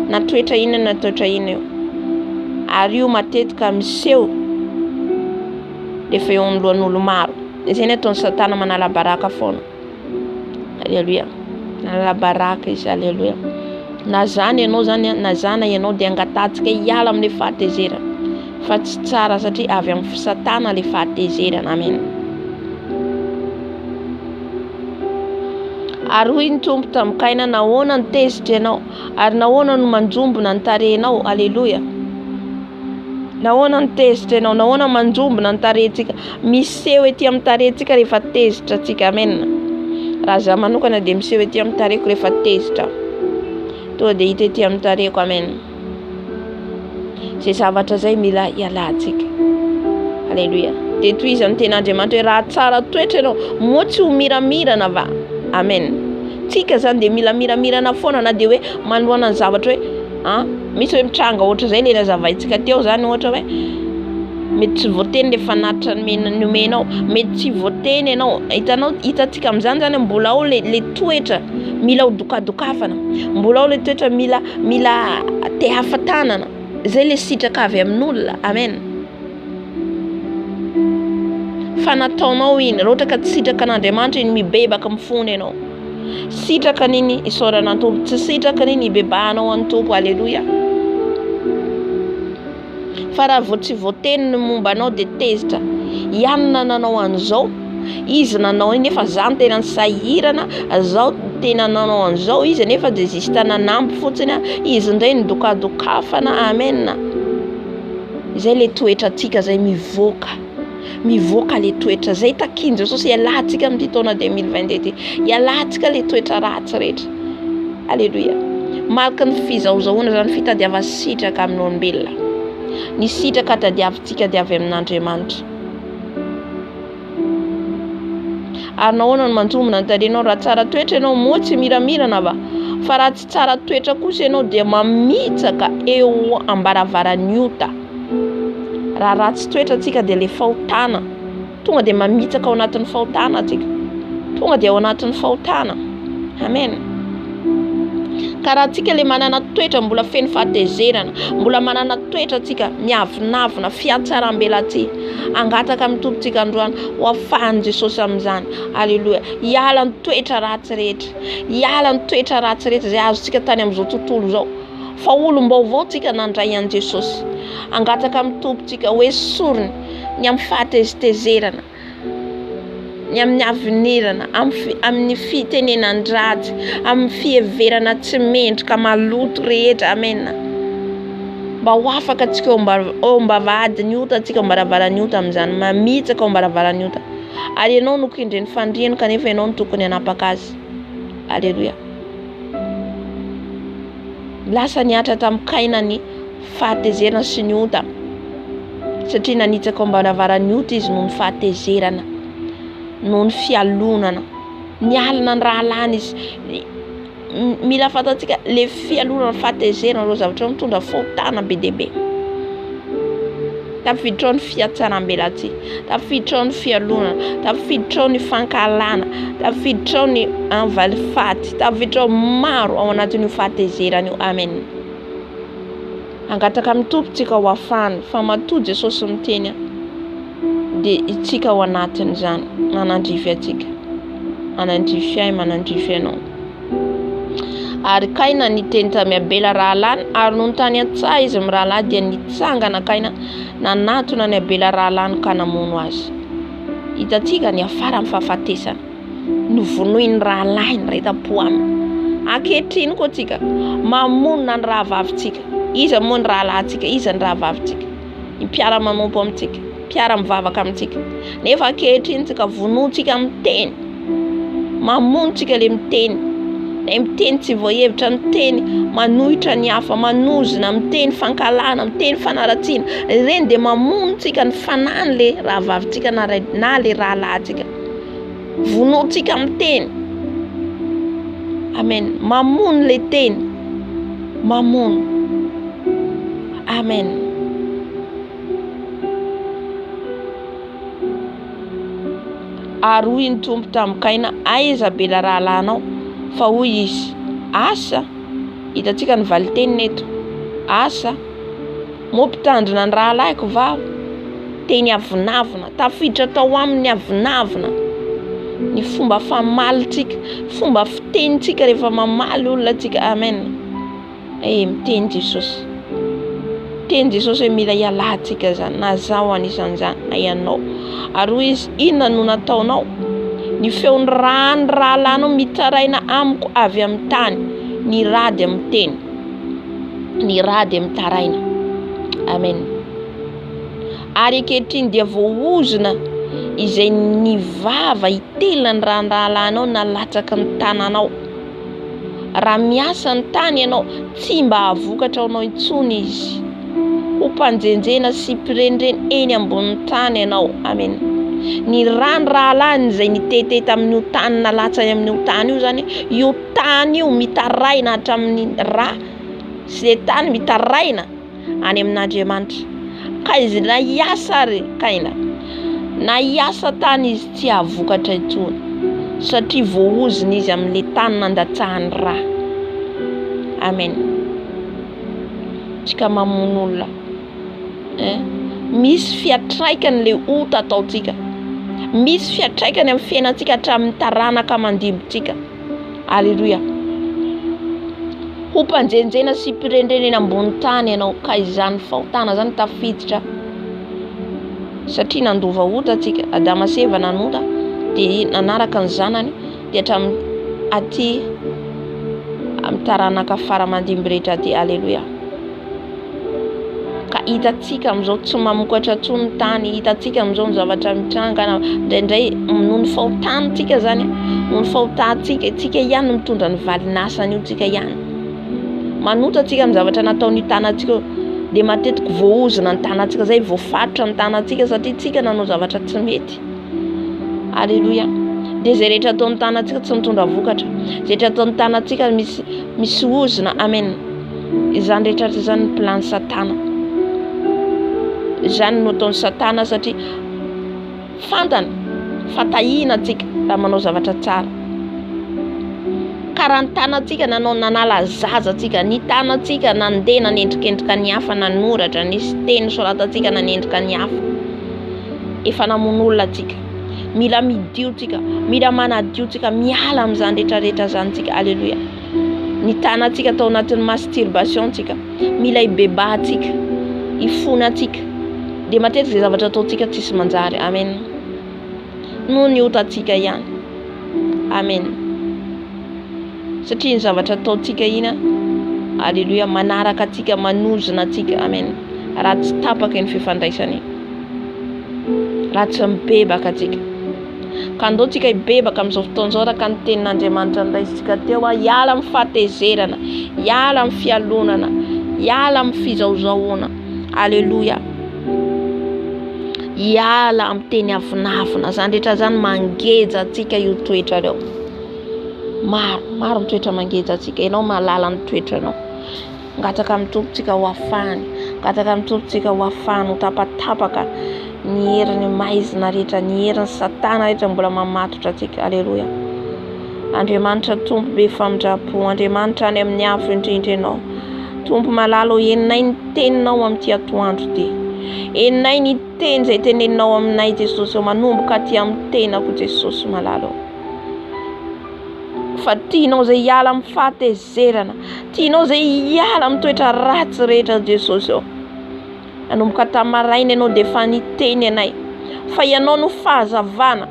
Na toetra inona io, ary io matetika miseho rehefa eo amin'ny lohan'olo maro. Izay ataony Satana manala baraka foana. Aleluia. Manala baraka izy. Aleluia. Na zany ianao zany, na zana ianao dia angatatsika hiala amin'ny fahatezerana, fa tsy tsara satria avy amin'ny Satana le fahatezerana. Amen. Ary hoy ny Tompo tamin'ny Kaina, nahoana ny tezitra ianao, ary nahoana no manjombona ny tarehinao. Aleluia. Nahoana ny tezitra ianao, nahoana manjombona ny tarehintsika, miseho etỳ amin'ny tarehintsika rehefa tezitra tsika. Amen. Raha za manokana dia miseho etỳ amin'ny tarehiko rehefa tezitra, tonga dia hita etỳ amin'ny tarehiko. Amen. Zay zavatra zay mila hialantsika. Aleluia. Dia toy izy amin'ny ten'Andriamanitra hoe raha tsara toetra ianao, moa tsy ho miramirana va. Amen. Tsika zany dia mila miramirana foana, na dia hoe manohana ny zavatra hoe misy hoe mitranga ohatra zay le nazavaintsika teo zany, ohatra hoe mety tsy voateny le fanatitra nomenao, mety tsy voateny ianao. Hitantsika amin'izany zany mbola ao le toetra mila hodokadokafana, mbola ao le toetra mila te hafatanana. Zay le sitraka avy amin'olona. Amen. Fa nataonao iny, raha ohatra ka tsy sitraka an'Andriamanitra iny, mibebaka mifony ianao. Sitraka niny isaorana ny Tompo, tsy sitraka niny ibebahanao an'ny Tompo. Aleluia. Fa raha tsy voateny ny momba anao dia tezitra. Ianona nanao an'izao, izy nanao iny nefa zany tena ny sahirana, zao tena nanao an'izao izy nefa dia zista nanampy fotsiny, izy indray nidokadokafana. Amen. Izay le toetratsika zay mivoaka le toetra zay takiany Jesosy. Ialantsika amin'ity taona 2022, ialantsika le toetra ratsy rehetra. Aleluia. Malaka ny fizahozahoana zany fitadiava sitraka amin'ny olombelona, ny sitraka tadiavintsika dia avy amin'Andriamanitra. Ary nahoana no manjombona ny tarehinao, raha tsara toetra ianao, moa tsy miramirana va. Fa raha tsy tsara toetra kosa ianao dia mamitsaka eo ambaravaran'ny ota. Raha ratsy toetra tsika dia le fahotana, tonga dia mamitsaka ao anatin'ny fahotana tsika, tonga dia ao anatin'ny fahotana. Amen. Ka raha tsika le manana toetra mbola feno fahatezerana, mbola manana toetra tsika miavinavina, fiatsaram-belatsy, angataka amin'ny Tompontsika androany ho afahan'i Jesosy amin'izany. Aleluia. Hiala ny toetra ratsy rehetra, hiala ny toetra ratsy rehetra zay azotsika tany amin'izao tontolo izao. Fa olom-baovao tsika nandray an'i Jesosy. Angataka amin'ny Tompontsika ho esoriny ny amin'ny fahatezitezerana, ny amin'ny avenirana, amin'ny fitenenandratsy, amin'ny fiheverana tsy mendrika maloto rehetra. Amen. Mba ho afaka antsika ao mbavahadiny ota, antsika mbaravaran'ny ota amin'izany, mamitsaka ao mbaravaran'ny ota. Ary ianao no kindren'ny fandriana, kanefa ianao no tokony hanapaka azy. Aleluia. Lasa niatra tamin'ny Kaina ny fahatezerana sy ny ota, satria nanitsaka ao mbaravaran'ny ota izy noho ny fahatezerana, noho ny fialonana, nialina ny rahalany izy. Mila fantatsika le fialonana, fahatezerana ireo zavatra mitondra fahotana be dia be. Tafiditra ao ny fiatsaram-belatsy, tafiditra ao ny fialonana, tafiditra ao ny fankalana, tafiditra ao ny valifaty, tafiditra ao maro ao anatin'io fahatezerana io. Amen. Angataka amin'ny Tompontsika ho afahany, fa matoa Jesosy miteny dia itsika ao anatin'izany. Manandrify atsika, manandrify ahy, manandrify ianao. Ary Kaina niteny tamin'ny Abela rahalany, ary noho ny tany an-tsaha izy amin'ny rahalahy dia nitsangana Kaina, nanatona ny Abela rahalany ka namono azy. Hitantsika ny afara amin'ny fahafatesana, novonoiny rahalahiny raitam-po aminy. Ankehitriny koa tsika mamonina ny rahavavintsika, iza moa ny rahalahintsika, iza ny rahavavintsika, ny mpiara-manompo amintsika, mpiara-mivavaka amintsika. Nefa ankehitriny tsika vonoantsika amin'ny teny, mamonontsika le miteny, le miteny tsy voahevitra, miteny manohitra ny hafa, manozina, miteny fankalana, miteny fanaratsiana. Ireny dia mamonontsika ny fanany le rahavavintsika na le rahalahintsika. Vonoantsika amin'ny teny. Amen. Mamono le teny, mamono. Amen. Ary ny tompo tamin'ny Kaina, aiza bela rahalanao, fa hoy izy, asa, hitantsika ny valiteniny eto, asa, mompitandrina ny rahalahyko vao, teny avinavina, tafiditra tao amin'ny avinavina, ny fomba famalitsika, fomba fitenitsika rehefa mamaly olona tsika, amen. Miteny Jesosy. Teny Jesosy hoe mila hialantsika zany, na zaho anisan'izany, na ianao. Ary hoy izy, inona no nataonao? Ny feon'ny rahalanao mitaraina amiko avy amin'ny tany, ny rady amin'ny teny, ny rady amin'ny taraina. Amen. Ary ankehitriny dia voahozona izay ny vava hitelina ny rahalanao nalatsaka ny tananao. Raha miasa ny tany ianao, tsy mba havokatra anao intsony izy. Ho mpanjenjena sy mpirendreny eny ambonin'ny tany ianao. Amen. Ny rahalany izay nitete tamin'io tany nalatsany amin'io tany io zany, io tany io mitaraina hatramin'ny ra sy le tany mitaraina any amin'Andriamanitra. Ka izy na hiasa ary Kaina, na hiasa tany izy tsy havokatra intsony, satria voahozina izy amin'le tany nandatsahany ra. Amen. Tsika mamono olona, misy fiatraikany le ota ataotsika, misy fiatraikany amin'ny fiainantsika hatramin'ny taranaka mandimbotsika. Alleluia. Ho mpanjenjena sy mpirendreny eny ambony tany ianao, ka izany fahotana zany tafiditra, satria nandova ota tsika. Adama sy Eva nanota, dia nanaraka ny zanany, dia hatramin'ny aty amin'ny taranaka fara mandimby rehetra aty. Alleluia. Ka hitatsika amin'izao tsy mamokatra intsony ny tany, hitatsika amin'izao ny zavatra mitrangana, indraindray noho ny fahotanitsika zany, noho ny fahotantsika, tsika ihany mitondra ny valinasany io, tsika ihany manota tsika amin'ny zavatra nataon'ny tanantsika, dia matetika voahozona ny tanantsika zay, voafatotra ny tanantsika, satria tsika nanao zavatra tsy mety. Alleluia. Dia zay rehetra ataon'ny tanantsika tsy mitondra vokatra, zay rehetra ataon'ny tanantsika misy ozona. Amen. Izany rehetra zany ny plan Satana. Izany no ataon'ny Satana, satria fantany fatahina tsika raha manao zavatra tsara. Karaha ny tanantsika nanala zaza tsika, ny tanantsika nandeha nanendrikendrika ny hafa, nanoratra, nisy teny soratantsika nanendrika ny hafa. Efa namono olona tsika, mila midio tsika, mila manadio tsika, miala amin'izany rehetrarehetra zany tsika. Alleluia. Ny tanantsika atao anatin'ny masturbation tsika, mila hibebahantsika, hifonatsika, dia matetika izay zavatra ataontsika tsisy manjary. Amen. Noho ny otantsika ihany. Amen. Satria ny zavatra ataontsika ina, alleluia, manaraka atsika, manozona atsika. Amen. Raha tsy tapaka ny fifandraisany, raha tsy mibebaka atsika. Ka andao tsika hibebaka amin'izao fotoan'izao, raha ka ny tenin'Andriamanitra niraisitsika teo, hiala amin'ny fahatezerana, hiala amin'ny fialonana, hiala amin'ny fizaozaoana. Alleluia. Hiala amin'ny teny avinavina, zany rehetra zany mangeja atsika io toetra reo. Maro ny toetra mangeja atsika, ianao mahalala ny toetranao. Ngataka amin'ny tompontsika ho afahany, ngataka amin'ny tompontsika ho afahany ho tapatapaka ny herin'ny maizina rehetra, ny herin'ny Satana rehetra mbola mamatotra atsika. Alleluia. Andriamanitra tompo be famindrapo, Andriamanitra any amin'ny afo indrindra ianao. Tompo malalo, enay ny teninao amin'ity atoandro ty, enay ny teny izay teneninao aminay Jesosy, manomboka aty amin'ny tenako Jesosy malalo. Fa tianao zay hiala amin'ny fahatezerana, tianao zay hiala amin'ny toetra ratsy rehetra Jesosy. Nanomboka tamin'ny maraina ianao dia efa niteny anay fa ianao no fahazavana,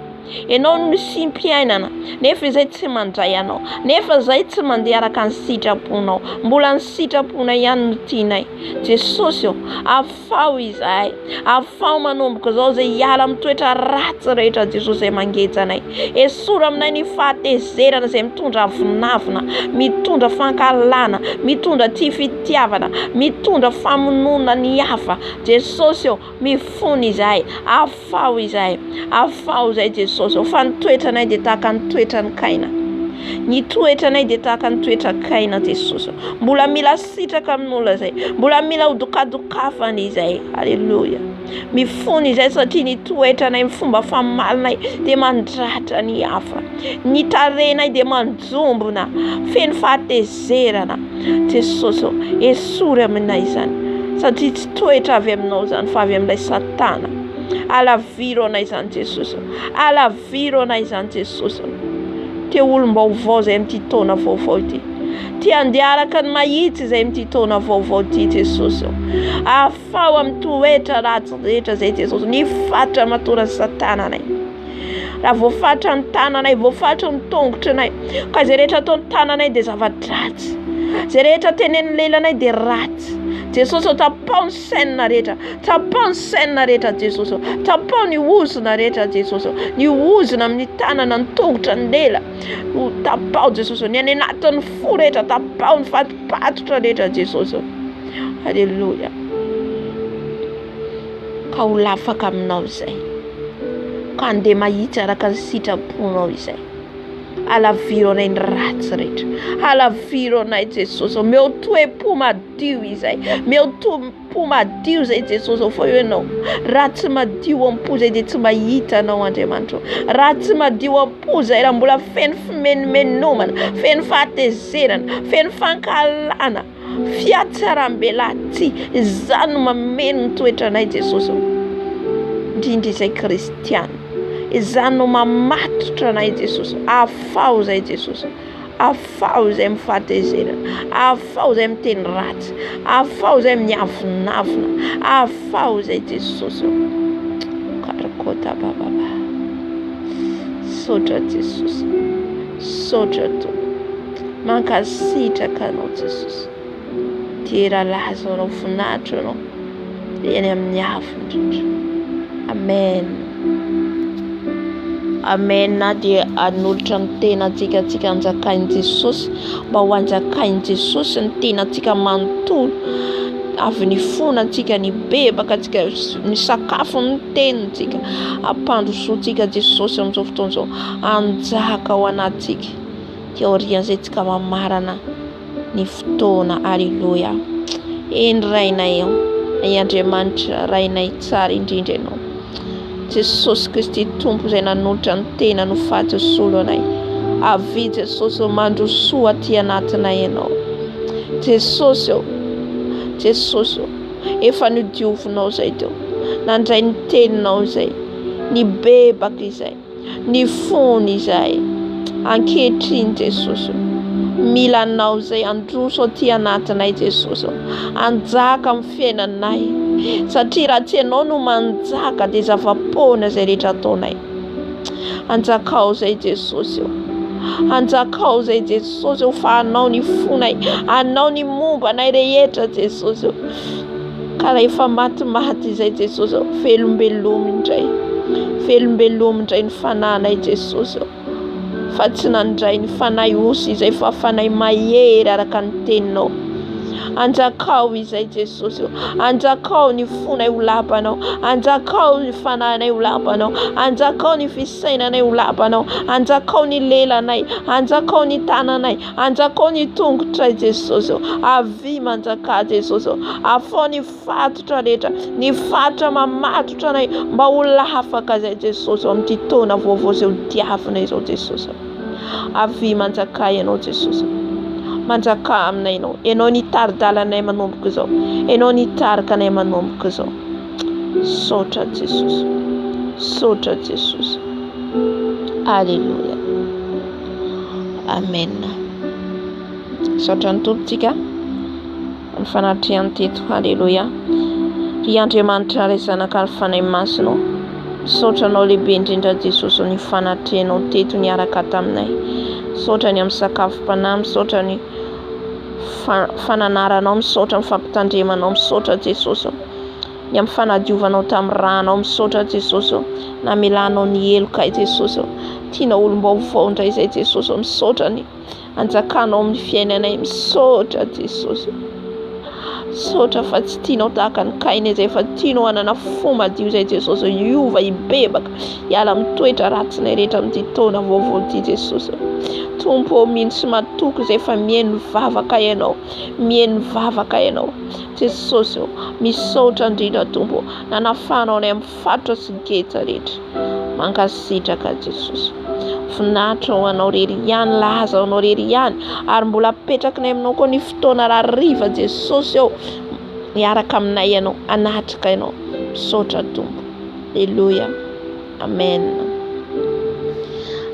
ianao no simpiainana, nefa izay tsy mandray anao, nefa izay tsy mandeha araka ny sitraponao, mbola ny sitrapona ihany no tianay Jesosy. Afao izahay, afao manomboka izao zay hiala amin'ny toetra ratsy rehetra Jesosy izay mangeja anay. Esoro aminay ny fahatezerana izay mitondra avinavina, mitondra fankalana, mitondra tia fitiavana, mitondra famonona ny hafa Jesosy. Mifony izahay, afao izahay, afao izahay Jesosy. Fa ny toetranay dia tahaka ny toetran'ny Kaina, Ny toetranay dia tahaka ny toetra-kaina Jesosy. Mbola mila sitraka amin'olona izay. Mbola mila hodokadokafana izay. Haleloia. Mifony izay satria ny toetranay amin'ny fomba famalinay dia mandratra ny hafa. Ny tarehinay dia manjombona, feno fahatezerana. Jesosy, esory aminay izany. Satria tsy toetra avy aminao izany fa avy amin'ilay Satana. Alaviro anay izany Jesosy. Alaviro anay izany Jesosy. Te olom-baovao izay amin'ity taona vaovao ity. Te handeha araka ny mahitsy izay amin'ity taona vaovao ity Jesosy. Afao amin'ny toetra ratsy rehetra izay Jesosy. Ny fatra matoran'ny Satana anay. Raha voafatra ny tananay, voafatra ny tongotranay, ka izay rehetra ataon'ny tananay dia zava-dratsy. Izay rehetra tenen'ny lelanay dia ratsy. Jesosy, tapao ny saina rehetra, tapao ny saina rehetra Jesosy, tapao ny ozona rehetra Jesosy, ny ozona amin'ny tanana, ny tongotra, ny lela, tapao Jesosy, ny any anatin'ny fo rehetra, tapao ny fatopatotra rehetra Jesosy. Haleluia. Ka ho lafaka aminao izay, ka handeha mahitsy araka ny sitraponao izay. Alaviro anay ny ratsy rehetra. Alaviro anay Jesosy. Meo toe-po madio izay. Meo toe-po madio izay Jesosy. Fa ianao ratsy madio am-po izay dia tsy mahita anao Andriamanitra. Ratsy madio am-po izay raha mbola feno fimenomenomana, feno fahatezerana, feno fankalana, fiatsaram-belahy izany no mameno ny toetranay Jesosy. Indrindra izay kristiana. Izany no mamatotra anay Jesosy. Afao izay Jesosy. Afao izay mifahatezerana. Afao izay miteny ratsy. Afao izay miavonavona. Afao izay Jesosy. Karakota bababa. Sotra Jesosy. Sotra to. Mankasitraka anao Jesosy. Tera laza anao voninahitra anao. Eny amin'ny avondrindra. Amen. Amen. Na dia hanolotra ny tenantsika anjakain'i Jesosy, mba ho anjakain'i Jesosy ny tenantsika manontolo, avy ny fonantsika ny bebaka antsika, ny sakafo ny tenintsika, ampandrosoantsika Jesosy amin'izao fotoana izao, anjaka ao anatsika teorian'izay tsika mamarana ny fotoana. Haleluia. Eny rainay ao, ay Andriamanitra rainay tsara indrindra ianao. Jesosy Kristy tompo izay nanolotra ny tena no fahatosolo anay. Avy Jesosy mandrosoa aty anatinay ianao. Jesosy, Jesosy, efa nodiovinao izay teo. Nandray ny teninao izay, ny bebaka izay, ny fony izay. Ankehitriny Jesosy, mila anao izay androso aty anatinay Jesosy. Anjaka amin'ny fiainanay. Satria raha tsy ianao no manjaka dia zava-poana izay rehetra ataonay. Anjakao izay Jesosy. Anjakao izay Jesosy fa anao ny fonay, anao ny mombanay rehetra Jesosy. Ka rehefa matimaty izay Jesosy, velombelomy indray. Velombelomy indray ny fananay Jesosy. Fa tsy nandray ny fanahy osy izay fa fanahy mahery araka ny teninao. Anjakao izay Jesosy. Anjakao ny fonay ho lapanao. Anjakao ny fananay ho lapanao. Anjakao ny fisainanay ho lapanao. Anjakao ny lelanay. Anjakao ny tananay. Anjakao ny tongotray Jesosy. Avy manjaka Jesosy. Afao ny fatotra rehetra, ny fatra mamatotra anay mba ho lafaka izay Jesosy amin'ity taona vaovao izay ho diavina izao Jesosy. Avy manjaka ianao Jesosy. Manjaka aminay ianao. Ianao ny taridalanay manomboka izao. Ianao ny tarika anay manomboka izao. Sotra Jesosy. Sotra Jesosy. Alleluia. Amen. Sotra ny tompontsika ny fanatrehany teto. Alleluia. Ry Andriamanitra ray zanaka ny fanahy masina, misaotra anao lehibe indrindra Jesosy ny fanatrehanao teto niaraka taminay. Misaotra ny amin'ny sakafo Panahy, misaotra ny fananaranao, misaotra ny fampitandremanao, misaotra Jesosy ny amin'ny fanadiovanao tamin'ny ranao, misaotra Jesosy namelanao ny heloka Jesosy. Tianao olom-baovao indray izay Jesosy, misaotra ny anjakanao amin'ny fiainanay, misaotra Jesosy. Misaotra fa tsy tianao tahaka ny Kaina izay, fa tianao hanana fo madio izay Jesosy, hiova hibebaka, hiala amin'ny toetra ratsinay rehetra amin'ity taona vaovao ity Jesosy. Tompo mino sy matoky izay fa mihaino vavaka ianao, mihaino vavaka ianao Jesosy. Misaotra indrindra Tompo, nanafahanao anay amin'ny fatotra sy geta rehetra. Mankasitraka Jesosy. Finahitra ho anao rery ihany, laza ho anao rery ihany, ary mbola apetrakinay aminao koa ny fotoana rariva Jesosy miaraka aminay ianao, anatrika ianao. Misaotra Tompo. Alleluia. Amen.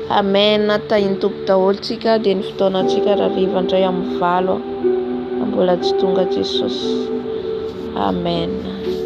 Amen. Tahiny Tompo daholotsika dia ny fotoanantsika rariva indray amin'ny valo, mbola tsy tonga Jesosy. Amen.